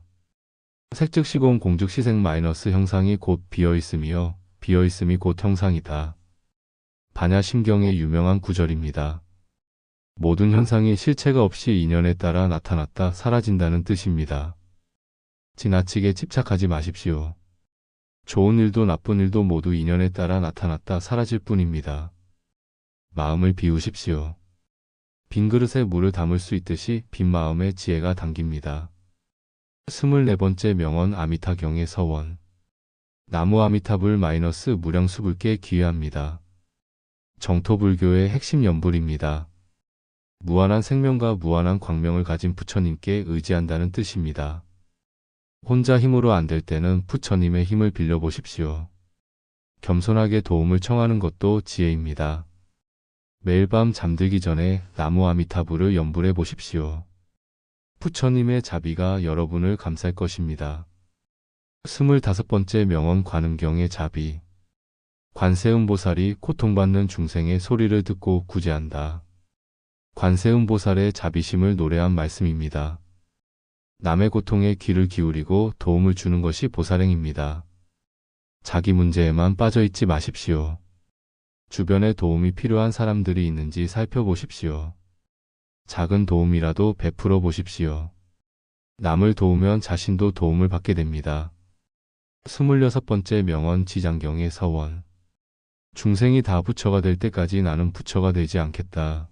색즉시공 공즉시색 마이너스 형상이 곧 비어있음이요 비어있음이 곧 형상이다. 반야심경의 유명한 구절입니다. 모든 현상이 실체가 없이 인연에 따라 나타났다 사라진다는 뜻입니다. 지나치게 집착하지 마십시오. 좋은 일도 나쁜 일도 모두 인연에 따라 나타났다 사라질 뿐입니다. 마음을 비우십시오. 빈 그릇에 물을 담을 수 있듯이 빈 마음에 지혜가 담깁니다. 24번째 명언 아미타경의 서원. 나무 아미타불 마이너스 무량수불께 기회합니다. 정토불교의 핵심 연불입니다. 무한한 생명과 무한한 광명을 가진 부처님께 의지한다는 뜻입니다. 혼자 힘으로 안 될 때는 부처님의 힘을 빌려보십시오. 겸손하게 도움을 청하는 것도 지혜입니다. 매일 밤 잠들기 전에 나무 아미타불을 연불해 보십시오. 부처님의 자비가 여러분을 감쌀 것입니다. 25번째 명언 관음경의 자비. 관세음보살이 고통받는 중생의 소리를 듣고 구제한다. 관세음보살의 자비심을 노래한 말씀입니다. 남의 고통에 귀를 기울이고 도움을 주는 것이 보살행입니다. 자기 문제에만 빠져 있지 마십시오. 주변에 도움이 필요한 사람들이 있는지 살펴보십시오. 작은 도움이라도 베풀어 보십시오. 남을 도우면 자신도 도움을 받게 됩니다. 26번째 명언 지장경의 서원. 중생이 다 부처가 될 때까지 나는 부처가 되지 않겠다.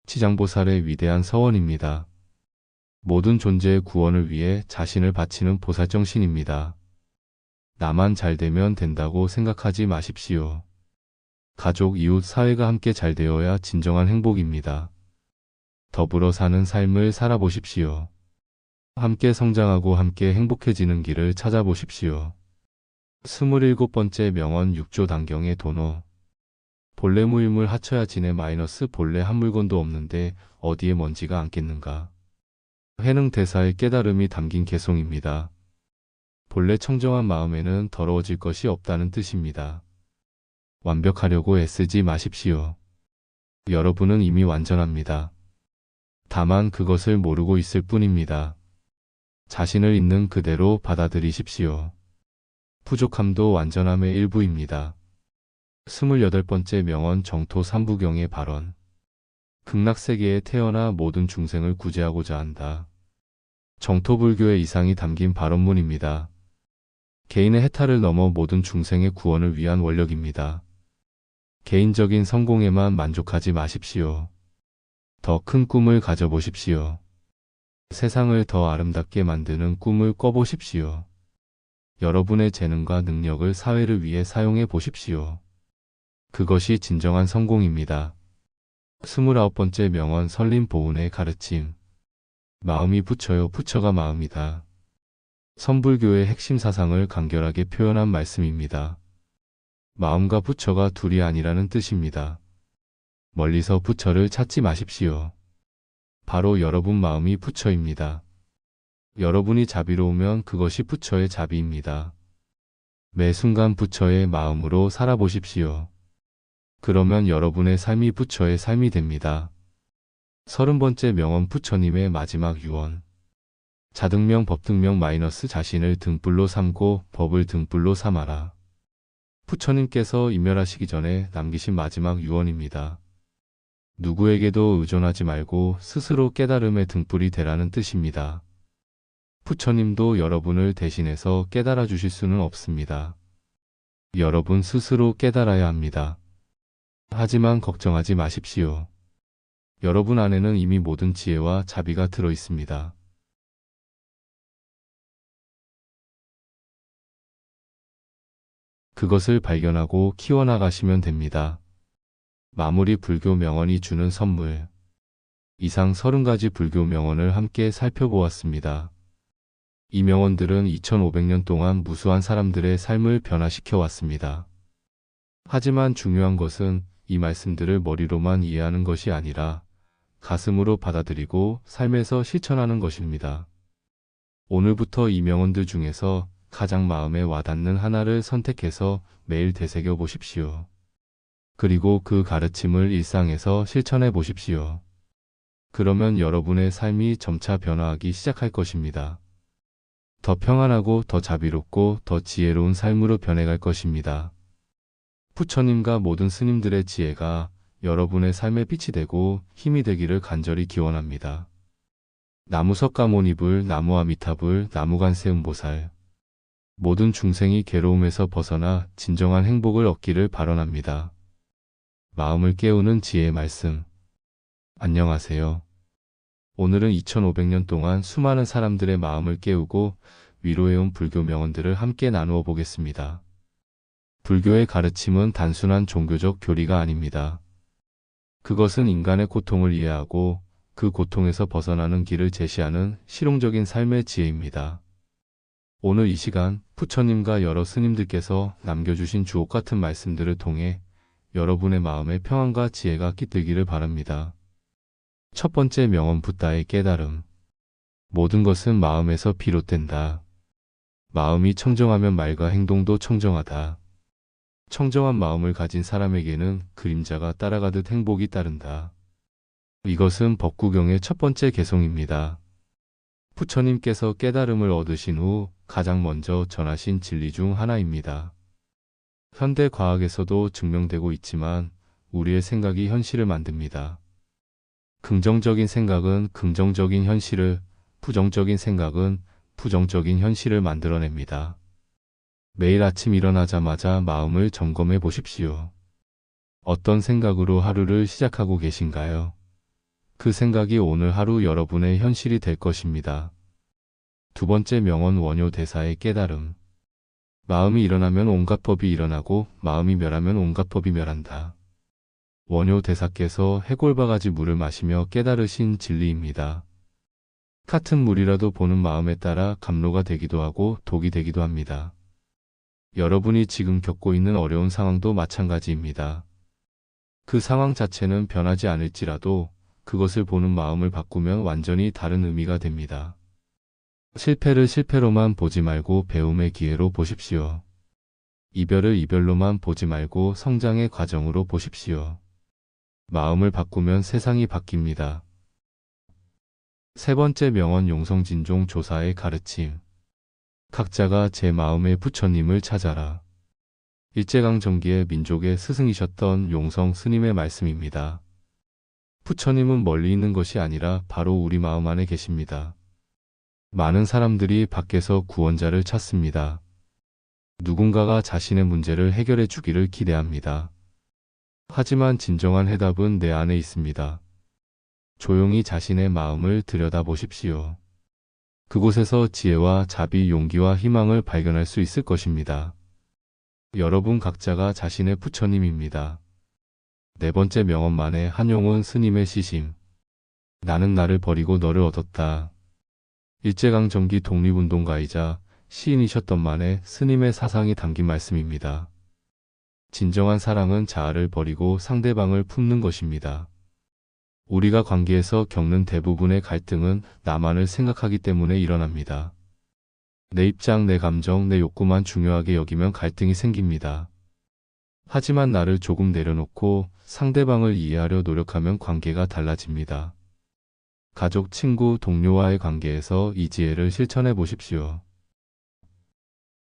지장보살의 위대한 서원입니다. 모든 존재의 구원을 위해 자신을 바치는 보살정신입니다. 나만 잘 되면 된다고 생각하지 마십시오. 가족, 이웃, 사회가 함께 잘 되어야 진정한 행복입니다. 더불어 사는 삶을 살아보십시오. 함께 성장하고 함께 행복해지는 길을 찾아보십시오. 27번째 명언 육조단경의 도노. 본래 무일물 합쳐야 지네 마이너스 본래 한 물건도 없는데 어디에 먼지가 앉겠는가. 해능대사의 깨달음이 담긴 개송입니다. 본래 청정한 마음에는 더러워질 것이 없다는 뜻입니다. 완벽하려고 애쓰지 마십시오. 여러분은 이미 완전합니다. 다만 그것을 모르고 있을 뿐입니다. 자신을 있는 그대로 받아들이십시오. 부족함도 완전함의 일부입니다. 28번째 명언 정토 삼부경의 발언. 극락세계에 태어나 모든 중생을 구제하고자 한다. 정토불교의 이상이 담긴 발언문입니다. 개인의 해탈을 넘어 모든 중생의 구원을 위한 원력입니다. 개인적인 성공에만 만족하지 마십시오. 더 큰 꿈을 가져보십시오. 세상을 더 아름답게 만드는 꿈을 꿔보십시오. 여러분의 재능과 능력을 사회를 위해 사용해 보십시오. 그것이 진정한 성공입니다. 29번째 명언 설림보훈의 가르침. 마음이 부처요 부처가 마음이다. 선불교의 핵심 사상을 간결하게 표현한 말씀입니다. 마음과 부처가 둘이 아니라는 뜻입니다. 멀리서 부처를 찾지 마십시오. 바로 여러분 마음이 부처입니다. 여러분이 자비로우면 그것이 부처의 자비입니다. 매 순간 부처의 마음으로 살아보십시오. 그러면 여러분의 삶이 부처의 삶이 됩니다. 30번째 명언 부처님의 마지막 유언. 자등명 법등명 마이너스 자신을 등불로 삼고 법을 등불로 삼아라. 부처님께서 인멸하시기 전에 남기신 마지막 유언입니다. 누구에게도 의존하지 말고 스스로 깨달음의 등불이 되라는 뜻입니다. 부처님도 여러분을 대신해서 깨달아 주실 수는 없습니다. 여러분 스스로 깨달아야 합니다. 하지만 걱정하지 마십시오. 여러분 안에는 이미 모든 지혜와 자비가 들어 있습니다. 그것을 발견하고 키워나가시면 됩니다. 마무리 불교 명언이 주는 선물. 이상 30가지 불교 명언을 함께 살펴보았습니다. 이 명언들은 2500년 동안 무수한 사람들의 삶을 변화시켜 왔습니다. 하지만 중요한 것은 이 말씀들을 머리로만 이해하는 것이 아니라 가슴으로 받아들이고 삶에서 실천하는 것입니다. 오늘부터 이 명언들 중에서 가장 마음에 와닿는 하나를 선택해서 매일 되새겨 보십시오. 그리고 그 가르침을 일상에서 실천해 보십시오. 그러면 여러분의 삶이 점차 변화하기 시작할 것입니다. 더 평안하고 더 자비롭고 더 지혜로운 삶으로 변해갈 것입니다. 부처님과 모든 스님들의 지혜가 여러분의 삶에 빛이 되고 힘이 되기를 간절히 기원합니다. 나무석가모니불, 나무아미타불, 나무관세음보살. 모든 중생이 괴로움에서 벗어나 진정한 행복을 얻기를 발언합니다. 마음을 깨우는 지혜의 말씀. 안녕하세요. 오늘은 2500년 동안 수많은 사람들의 마음을 깨우고 위로해온 불교 명언들을 함께 나누어 보겠습니다. 불교의 가르침은 단순한 종교적 교리가 아닙니다. 그것은 인간의 고통을 이해하고 그 고통에서 벗어나는 길을 제시하는 실용적인 삶의 지혜입니다. 오늘 이 시간 부처님과 여러 스님들께서 남겨주신 주옥 같은 말씀들을 통해 여러분의 마음에 평안과 지혜가 깃들기를 바랍니다. 첫 번째 명언 붓다의 깨달음. 모든 것은 마음에서 비롯된다. 마음이 청정하면 말과 행동도 청정하다. 청정한 마음을 가진 사람에게는 그림자가 따라가듯 행복이 따른다. 이것은 법구경의 첫 번째 개송입니다. 부처님께서 깨달음을 얻으신 후 가장 먼저 전하신 진리 중 하나입니다. 현대 과학에서도 증명되고 있지만 우리의 생각이 현실을 만듭니다. 긍정적인 생각은 긍정적인 현실을, 부정적인 생각은 부정적인 현실을 만들어냅니다. 매일 아침 일어나자마자 마음을 점검해 보십시오. 어떤 생각으로 하루를 시작하고 계신가요? 그 생각이 오늘 하루 여러분의 현실이 될 것입니다. 두 번째 명언 원효 대사의 깨달음. 마음이 일어나면 온갖 법이 일어나고 마음이 멸하면 온갖 법이 멸한다. 원효 대사께서 해골바가지 물을 마시며 깨달으신 진리입니다. 같은 물이라도 보는 마음에 따라 감로가 되기도 하고 독이 되기도 합니다. 여러분이 지금 겪고 있는 어려운 상황도 마찬가지입니다. 그 상황 자체는 변하지 않을지라도 그것을 보는 마음을 바꾸면 완전히 다른 의미가 됩니다. 실패를 실패로만 보지 말고 배움의 기회로 보십시오. 이별을 이별로만 보지 말고 성장의 과정으로 보십시오. 마음을 바꾸면 세상이 바뀝니다. 세 번째 명언 용성진종 조사의 가르침. 각자가 제 마음의 부처님을 찾아라. 일제강점기에 민족의 스승이셨던 용성 스님의 말씀입니다. 부처님은 멀리 있는 것이 아니라 바로 우리 마음 안에 계십니다. 많은 사람들이 밖에서 구원자를 찾습니다. 누군가가 자신의 문제를 해결해 주기를 기대합니다. 하지만 진정한 해답은 내 안에 있습니다. 조용히 자신의 마음을 들여다보십시오. 그곳에서 지혜와 자비, 용기와 희망을 발견할 수 있을 것입니다. 여러분 각자가 자신의 부처님입니다. 네 번째 명언만의 한용운 스님의 시심. 나는 나를 버리고 너를 얻었다. 일제강점기 독립운동가이자 시인이셨던 만에 스님의 사상이 담긴 말씀입니다. 진정한 사랑은 자아를 버리고 상대방을 품는 것입니다. 우리가 관계에서 겪는 대부분의 갈등은 나만을 생각하기 때문에 일어납니다. 내 입장, 내 감정, 내 욕구만 중요하게 여기면 갈등이 생깁니다. 하지만 나를 조금 내려놓고 상대방을 이해하려 노력하면 관계가 달라집니다. 가족, 친구, 동료와의 관계에서 이 지혜를 실천해 보십시오.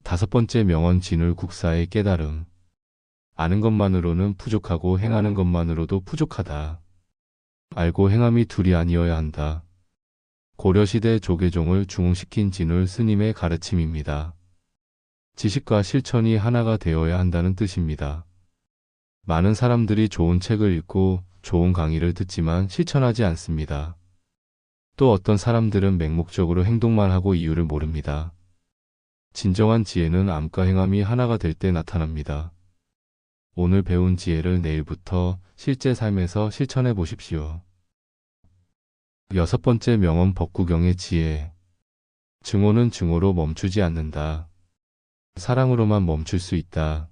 다섯 번째 명언 진울국사의 깨달음. 아는 것만으로는 부족하고 행하는 것만으로도 부족하다. 알고 행함이 둘이 아니어야 한다. 고려시대 조계종을 중흥시킨 진울 스님의 가르침입니다. 지식과 실천이 하나가 되어야 한다는 뜻입니다. 많은 사람들이 좋은 책을 읽고 좋은 강의를 듣지만 실천하지 않습니다. 또 어떤 사람들은 맹목적으로 행동만 하고 이유를 모릅니다. 진정한 지혜는 암과 행함이 하나가 될 때 나타납니다. 오늘 배운 지혜를 내일부터 실제 삶에서 실천해 보십시오. 여섯 번째 명언 법구경의 지혜. 증오는 증오로 멈추지 않는다. 사랑으로만 멈출 수 있다.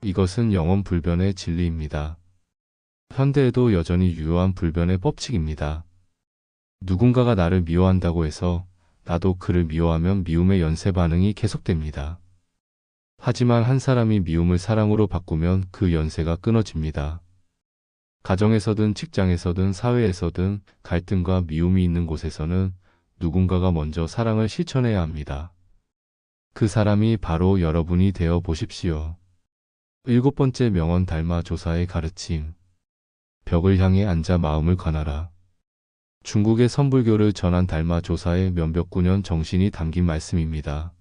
이것은 영원 불변의 진리입니다. 현대에도 여전히 유효한 불변의 법칙입니다. 누군가가 나를 미워한다고 해서 나도 그를 미워하면 미움의 연쇄 반응이 계속됩니다. 하지만 한 사람이 미움을 사랑으로 바꾸면 그 연쇄가 끊어집니다. 가정에서든 직장에서든 사회에서든 갈등과 미움이 있는 곳에서는 누군가가 먼저 사랑을 실천해야 합니다. 그 사람이 바로 여러분이 되어 보십시오. 일곱 번째 명언 달마 조사의 가르침. 벽을 향해 앉아 마음을 관하라. 중국의 선불교를 전한 달마 조사의 면벽구년 정신이 담긴 말씀입니다.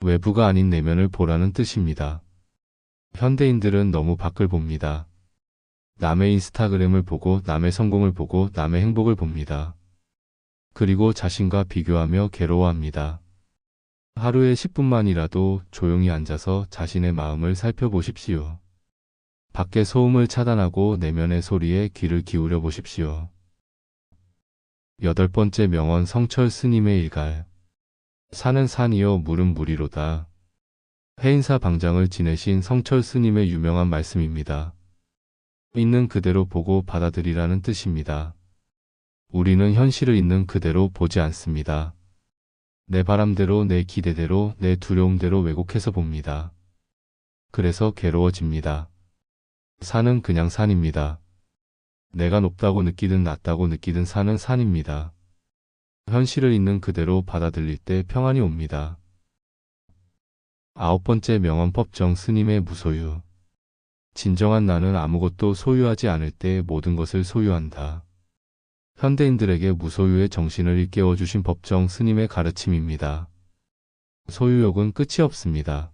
외부가 아닌 내면을 보라는 뜻입니다. 현대인들은 너무 밖을 봅니다. 남의 인스타그램을 보고 남의 성공을 보고 남의 행복을 봅니다. 그리고 자신과 비교하며 괴로워합니다. 하루에 10분만이라도 조용히 앉아서 자신의 마음을 살펴보십시오. 밖의 소음을 차단하고 내면의 소리에 귀를 기울여 보십시오. 여덟 번째 명언 성철 스님의 일갈. 산은 산이요 물은 물이로다. 해인사 방장을 지내신 성철 스님의 유명한 말씀입니다. 있는 그대로 보고 받아들이라는 뜻입니다. 우리는 현실을 있는 그대로 보지 않습니다. 내 바람대로, 내 기대대로, 내 두려움대로 왜곡해서 봅니다. 그래서 괴로워집니다. 산은 그냥 산입니다. 내가 높다고 느끼든 낮다고 느끼든 산은 산입니다. 현실을 있는 그대로 받아들일 때 평안이 옵니다. 9번째 명언 법정 스님의 무소유. 진정한 나는 아무것도 소유하지 않을 때 모든 것을 소유한다. 현대인들에게 무소유의 정신을 일깨워 주신 법정 스님의 가르침입니다. 소유욕은 끝이 없습니다.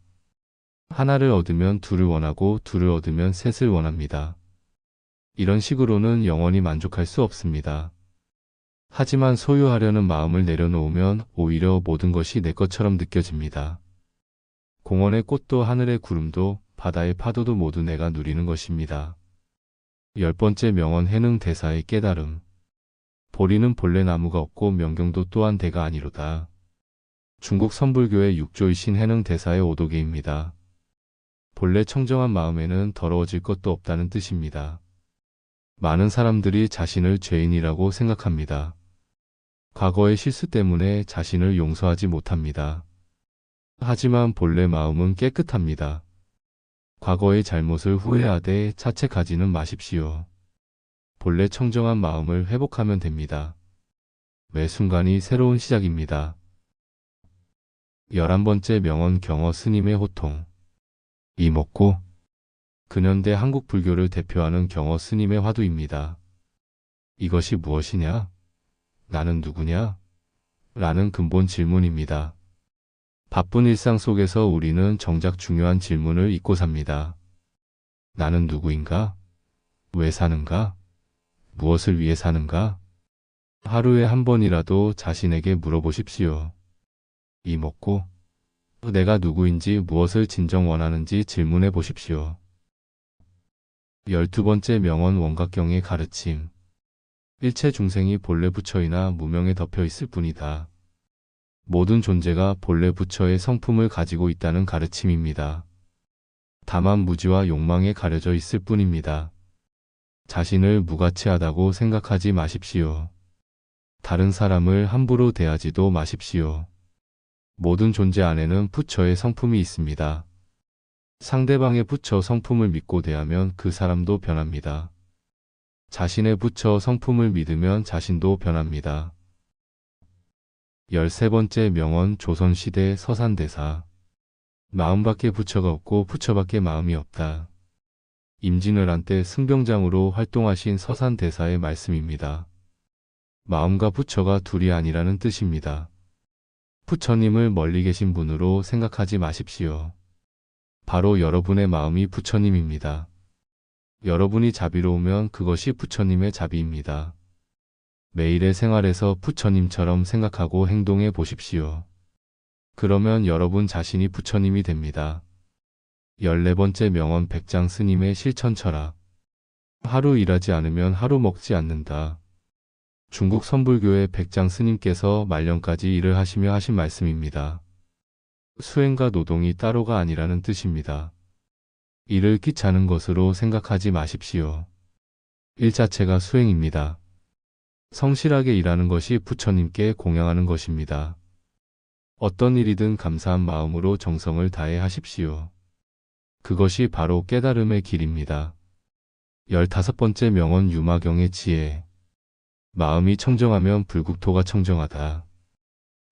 하나를 얻으면 둘을 원하고 둘을 얻으면 셋을 원합니다. 이런 식으로는 영원히 만족할 수 없습니다. 하지만 소유하려는 마음을 내려놓으면 오히려 모든 것이 내 것처럼 느껴집니다. 공원의 꽃도 하늘의 구름도 바다의 파도도 모두 내가 누리는 것입니다. 10번째 명언 해능 대사의 깨달음. 보리는 본래 나무가 없고 명경도 또한 대가 아니로다. 중국 선불교의 육조이신 해능 대사의 오도계입니다. 본래 청정한 마음에는 더러워질 것도 없다는 뜻입니다. 많은 사람들이 자신을 죄인이라고 생각합니다. 과거의 실수 때문에 자신을 용서하지 못합니다. 하지만 본래 마음은 깨끗합니다. 과거의 잘못을 후회하되 자책하지는 마십시오. 본래 청정한 마음을 회복하면 됩니다. 매 순간이 새로운 시작입니다. 11번째 명언 경어 스님의 호통. 이목구. 근현대 한국 불교를 대표하는 경어 스님의 화두입니다. 이것이 무엇이냐? 나는 누구냐? 라는 근본 질문입니다. 바쁜 일상 속에서 우리는 정작 중요한 질문을 잊고 삽니다. 나는 누구인가? 왜 사는가? 무엇을 위해 사는가? 하루에 한 번이라도 자신에게 물어보십시오. 이목구. 내가 누구인지 무엇을 진정 원하는지 질문해 보십시오. 12번째 명언 원각경의 가르침. 일체 중생이 본래 부처이나 무명에 덮여 있을 뿐이다. 모든 존재가 본래 부처의 성품을 가지고 있다는 가르침입니다. 다만 무지와 욕망에 가려져 있을 뿐입니다. 자신을 무가치하다고 생각하지 마십시오. 다른 사람을 함부로 대하지도 마십시오. 모든 존재 안에는 부처의 성품이 있습니다. 상대방의 부처 성품을 믿고 대하면 그 사람도 변합니다. 자신의 부처 성품을 믿으면 자신도 변합니다. 13번째 명언 조선시대 서산대사. 마음밖에 부처가 없고 부처밖에 마음이 없다. 임진왜란 때 승병장으로 활동하신 서산대사의 말씀입니다. 마음과 부처가 둘이 아니라는 뜻입니다. 부처님을 멀리 계신 분으로 생각하지 마십시오. 바로 여러분의 마음이 부처님입니다. 여러분이 자비로우면 그것이 부처님의 자비입니다. 매일의 생활에서 부처님처럼 생각하고 행동해 보십시오. 그러면 여러분 자신이 부처님이 됩니다. 14번째 명언 백장 스님의 실천 철학. 하루 일하지 않으면 하루 먹지 않는다. 중국 선불교의 백장 스님께서 말년까지 일을 하시며 하신 말씀입니다. 수행과 노동이 따로가 아니라는 뜻입니다. 일을 귀찮은 것으로 생각하지 마십시오. 일 자체가 수행입니다. 성실하게 일하는 것이 부처님께 공양하는 것입니다. 어떤 일이든 감사한 마음으로 정성을 다해 하십시오. 그것이 바로 깨달음의 길입니다. 15번째 명언 유마경의 지혜. 마음이 청정하면 불국토가 청정하다.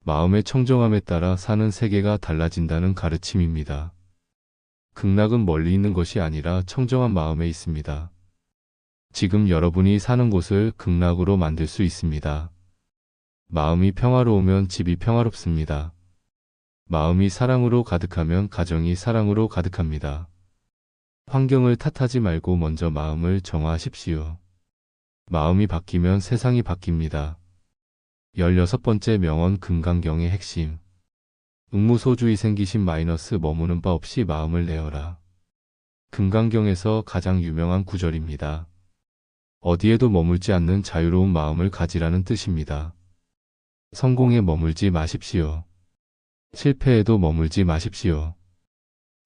마음의 청정함에 따라 사는 세계가 달라진다는 가르침입니다. 극락은 멀리 있는 것이 아니라 청정한 마음에 있습니다. 지금 여러분이 사는 곳을 극락으로 만들 수 있습니다. 마음이 평화로우면 집이 평화롭습니다. 마음이 사랑으로 가득하면 가정이 사랑으로 가득합니다. 환경을 탓하지 말고 먼저 마음을 정화하십시오. 마음이 바뀌면 세상이 바뀝니다. 16번째 명언 금강경의 핵심. 응무소주의 생기신 마이너스 머무는 바 없이 마음을 내어라. 금강경에서 가장 유명한 구절입니다. 어디에도 머물지 않는 자유로운 마음을 가지라는 뜻입니다. 성공에 머물지 마십시오. 실패에도 머물지 마십시오.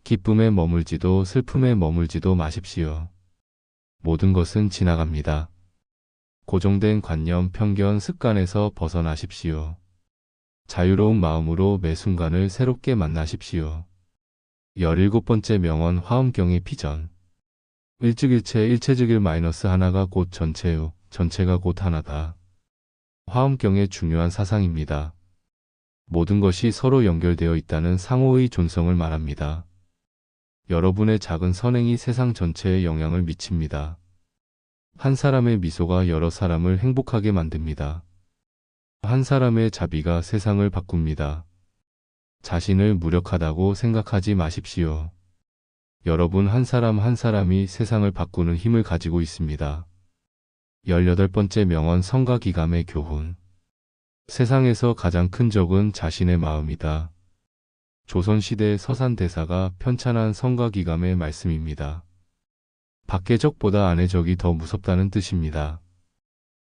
기쁨에 머물지도 슬픔에 머물지도 마십시오. 모든 것은 지나갑니다. 고정된 관념, 편견, 습관에서 벗어나십시오. 자유로운 마음으로 매 순간을 새롭게 만나십시오. 17번째 명언 화엄경의 피전. 일즉일체 일체즉일 마이너스 하나가 곧 전체요. 전체가 곧 하나다. 화엄경의 중요한 사상입니다. 모든 것이 서로 연결되어 있다는 상호의 존성을 말합니다. 여러분의 작은 선행이 세상 전체에 영향을 미칩니다. 한 사람의 미소가 여러 사람을 행복하게 만듭니다. 한 사람의 자비가 세상을 바꿉니다. 자신을 무력하다고 생각하지 마십시오. 여러분 한 사람 한 사람이 세상을 바꾸는 힘을 가지고 있습니다. 18번째 명언 성과 기감의 교훈. 세상에서 가장 큰 적은 자신의 마음이다. 조선시대 서산대사가 편찬한 성과 기감의 말씀입니다. 밖의 적보다 안의 적이 더 무섭다는 뜻입니다.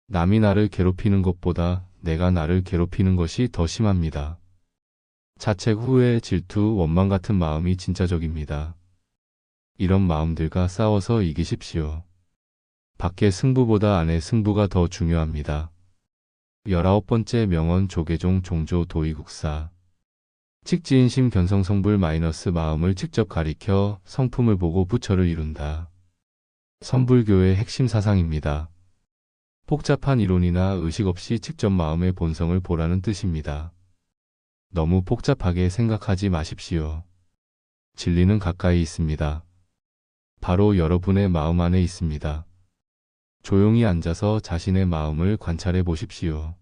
남이 나를 괴롭히는 것보다 내가 나를 괴롭히는 것이 더 심합니다. 자책, 후회, 질투, 원망 같은 마음이 진짜 적입니다. 이런 마음들과 싸워서 이기십시오. 밖의 승부보다 안의 승부가 더 중요합니다. 19번째 명언 조계종 종조 도의국사. 직지인심 견성성불 마이너스 마음을 직접 가리켜 성품을 보고 부처를 이룬다. 선불교의 핵심 사상입니다. 복잡한 이론이나 의식 없이 직접 마음의 본성을 보라는 뜻입니다. 너무 복잡하게 생각하지 마십시오. 진리는 가까이 있습니다. 바로 여러분의 마음 안에 있습니다. 조용히 앉아서 자신의 마음을 관찰해 보십시오.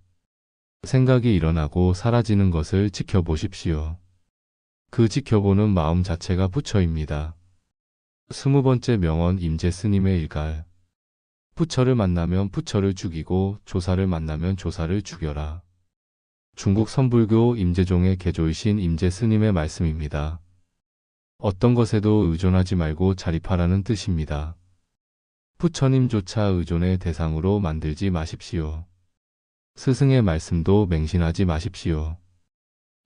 생각이 일어나고 사라지는 것을 지켜보십시오. 그 지켜보는 마음 자체가 부처입니다. 20번째 명언 임재 스님의 일갈. 부처를 만나면 부처를 죽이고 조사를 만나면 조사를 죽여라. 중국 선불교 임재종의 개조이신 임재 스님의 말씀입니다. 어떤 것에도 의존하지 말고 자립하라는 뜻입니다. 부처님조차 의존의 대상으로 만들지 마십시오. 스승의 말씀도 맹신하지 마십시오.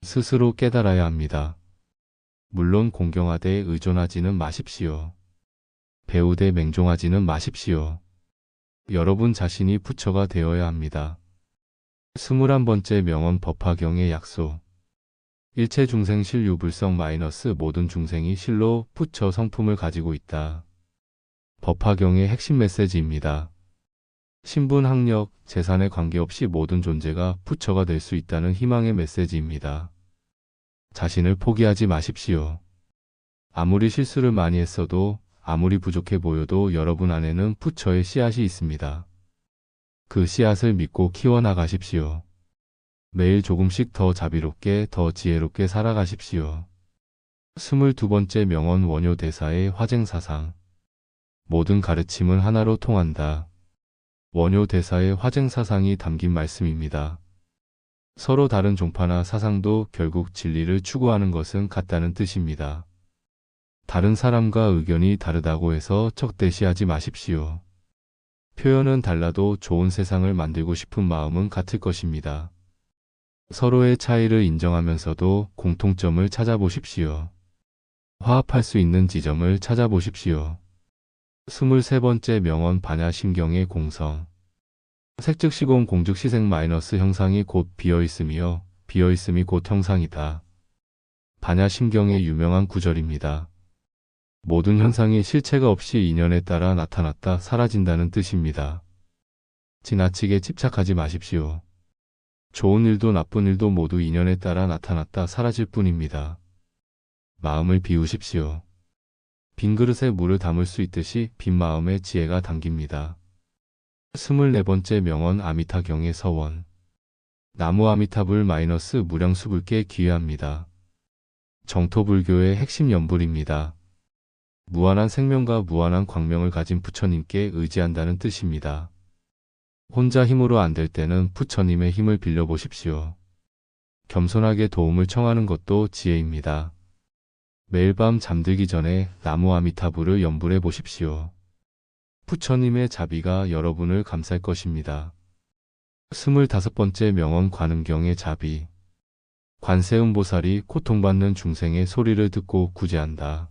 스스로 깨달아야 합니다. 물론 공경하되 의존하지는 마십시오. 배우되 맹종하지는 마십시오. 여러분 자신이 부처가 되어야 합니다. 21번째 명언 법화경의 약속. 일체 중생 실유불성 마이너스 모든 중생이 실로 부처 성품을 가지고 있다. 법화경의 핵심 메시지입니다. 신분, 학력, 재산에 관계없이 모든 존재가 부처가 될 수 있다는 희망의 메시지입니다. 자신을 포기하지 마십시오. 아무리 실수를 많이 했어도 아무리 부족해 보여도 여러분 안에는 부처의 씨앗이 있습니다. 그 씨앗을 믿고 키워나가십시오. 매일 조금씩 더 자비롭게 더 지혜롭게 살아가십시오. 22번째 명언 원효대사의 화쟁사상. 모든 가르침은 하나로 통한다. 원효대사의 화쟁사상이 담긴 말씀입니다. 서로 다른 종파나 사상도 결국 진리를 추구하는 것은 같다는 뜻입니다. 다른 사람과 의견이 다르다고 해서 적대시하지 마십시오. 표현은 달라도 좋은 세상을 만들고 싶은 마음은 같을 것입니다. 서로의 차이를 인정하면서도 공통점을 찾아보십시오. 화합할 수 있는 지점을 찾아보십시오. 23번째 명언 반야심경의 공성. 색즉시공 공즉시색 마이너스 형상이 곧 비어있으며 비어있음이 곧 형상이다. 반야심경의 유명한 구절입니다. 모든 현상이 실체가 없이 인연에 따라 나타났다 사라진다는 뜻입니다. 지나치게 집착하지 마십시오. 좋은 일도 나쁜 일도 모두 인연에 따라 나타났다 사라질 뿐입니다. 마음을 비우십시오. 빈 그릇에 물을 담을 수 있듯이 빈 마음에 지혜가 담깁니다. 24번째 명언 아미타경의 서원. 나무 아미타불 마이너스 무량수불께 기회합니다. 정토불교의 핵심 연불입니다. 무한한 생명과 무한한 광명을 가진 부처님께 의지한다는 뜻입니다. 혼자 힘으로 안 될 때는 부처님의 힘을 빌려보십시오. 겸손하게 도움을 청하는 것도 지혜입니다. 매일 밤 잠들기 전에 나무 아미타불을 연불해 보십시오. 부처님의 자비가 여러분을 감쌀 것입니다. 25번째 명언 관음경의 자비. 관세음보살이 고통받는 중생의 소리를 듣고 구제한다.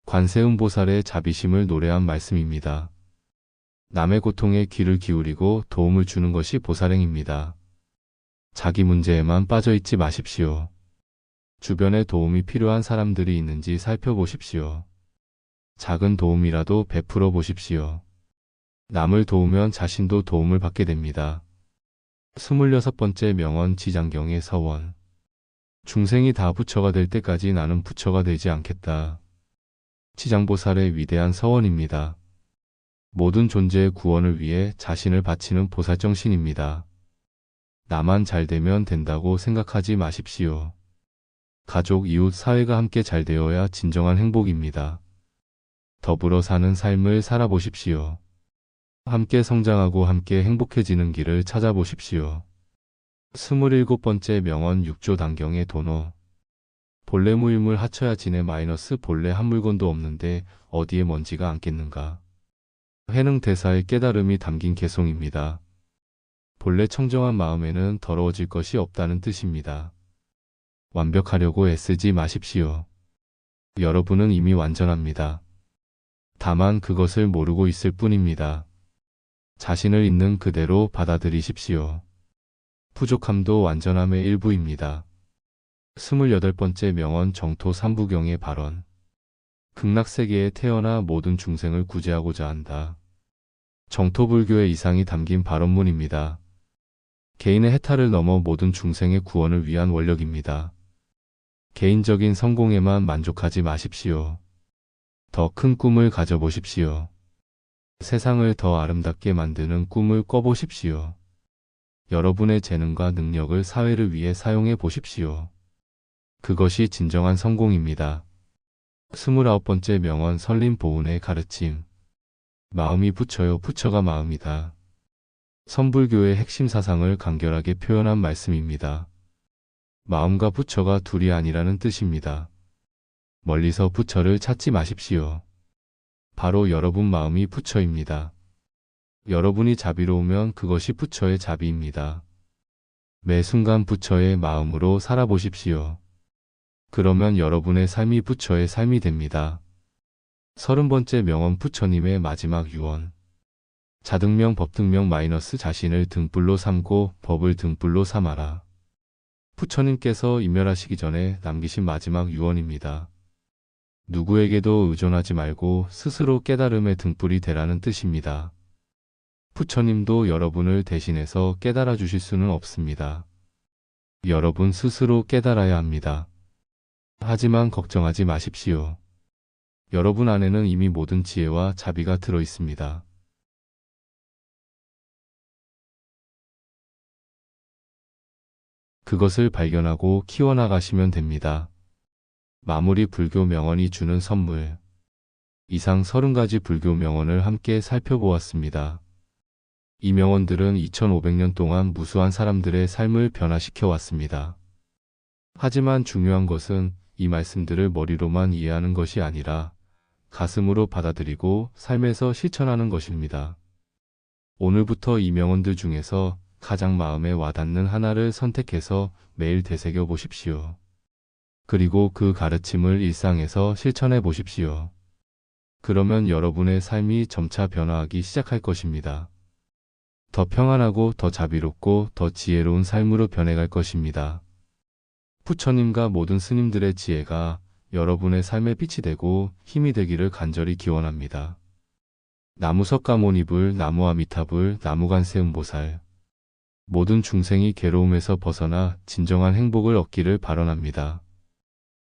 관세음보살의 자비심을 노래한 말씀입니다. 남의 고통에 귀를 기울이고 도움을 주는 것이 보살행입니다. 자기 문제에만 빠져 있지 마십시오. 주변에 도움이 필요한 사람들이 있는지 살펴보십시오. 작은 도움이라도 베풀어 보십시오. 남을 도우면 자신도 도움을 받게 됩니다. 26번째 명언 지장경의 서원. 중생이 다 부처가 될 때까지 나는 부처가 되지 않겠다. 지장보살의 위대한 서원입니다. 모든 존재의 구원을 위해 자신을 바치는 보살정신입니다. 나만 잘 되면 된다고 생각하지 마십시오. 가족, 이웃, 사회가 함께 잘 되어야 진정한 행복입니다. 더불어 사는 삶을 살아보십시오. 함께 성장하고 함께 행복해지는 길을 찾아보십시오. 27번째 명언 6조 단경의 도노. 본래 무일물 합쳐야 지네 마이너스 본래 한 물건도 없는데 어디에 먼지가 앉겠는가. 해능대사의 깨달음이 담긴 개송입니다. 본래 청정한 마음에는 더러워질 것이 없다는 뜻입니다. 완벽하려고 애쓰지 마십시오. 여러분은 이미 완전합니다. 다만 그것을 모르고 있을 뿐입니다. 자신을 있는 그대로 받아들이십시오. 부족함도 완전함의 일부입니다. 28번째 명언 정토 삼부경의 발언. 극락세계에 태어나 모든 중생을 구제하고자 한다. 정토불교의 이상이 담긴 발언문입니다. 개인의 해탈을 넘어 모든 중생의 구원을 위한 원력입니다. 개인적인 성공에만 만족하지 마십시오. 더 큰 꿈을 가져보십시오. 세상을 더 아름답게 만드는 꿈을 꿔보십시오. 여러분의 재능과 능력을 사회를 위해 사용해 보십시오. 그것이 진정한 성공입니다. 29번째 명언 설림보훈의 가르침. 마음이 부처요 부처가 마음이다. 선불교의 핵심 사상을 간결하게 표현한 말씀입니다. 마음과 부처가 둘이 아니라는 뜻입니다. 멀리서 부처를 찾지 마십시오. 바로 여러분 마음이 부처입니다. 여러분이 자비로우면 그것이 부처의 자비입니다. 매 순간 부처의 마음으로 살아보십시오. 그러면 여러분의 삶이 부처의 삶이 됩니다. 30번째 명언 부처님의 마지막 유언. 자등명 법등명 마이너스 자신을 등불로 삼고 법을 등불로 삼아라. 부처님께서 인멸하시기 전에 남기신 마지막 유언입니다. 누구에게도 의존하지 말고 스스로 깨달음의 등불이 되라는 뜻입니다. 부처님도 여러분을 대신해서 깨달아 주실 수는 없습니다. 여러분 스스로 깨달아야 합니다. 하지만 걱정하지 마십시오. 여러분 안에는 이미 모든 지혜와 자비가 들어 있습니다. 그것을 발견하고 키워나가시면 됩니다. 마무리 불교 명언이 주는 선물. 이상 30가지 불교 명언을 함께 살펴보았습니다. 이 명언들은 2500년 동안 무수한 사람들의 삶을 변화시켜 왔습니다. 하지만 중요한 것은 이 말씀들을 머리로만 이해하는 것이 아니라 가슴으로 받아들이고 삶에서 실천하는 것입니다. 오늘부터 이 명언들 중에서 가장 마음에 와닿는 하나를 선택해서 매일 되새겨 보십시오. 그리고 그 가르침을 일상에서 실천해 보십시오. 그러면 여러분의 삶이 점차 변화하기 시작할 것입니다. 더 평안하고 더 자비롭고 더 지혜로운 삶으로 변해갈 것입니다. 부처님과 모든 스님들의 지혜가 여러분의 삶에 빛이 되고 힘이 되기를 간절히 기원합니다. 나무석가모니불, 나무아미타불, 나무관세음보살. 모든 중생이 괴로움에서 벗어나 진정한 행복을 얻기를 발언합니다.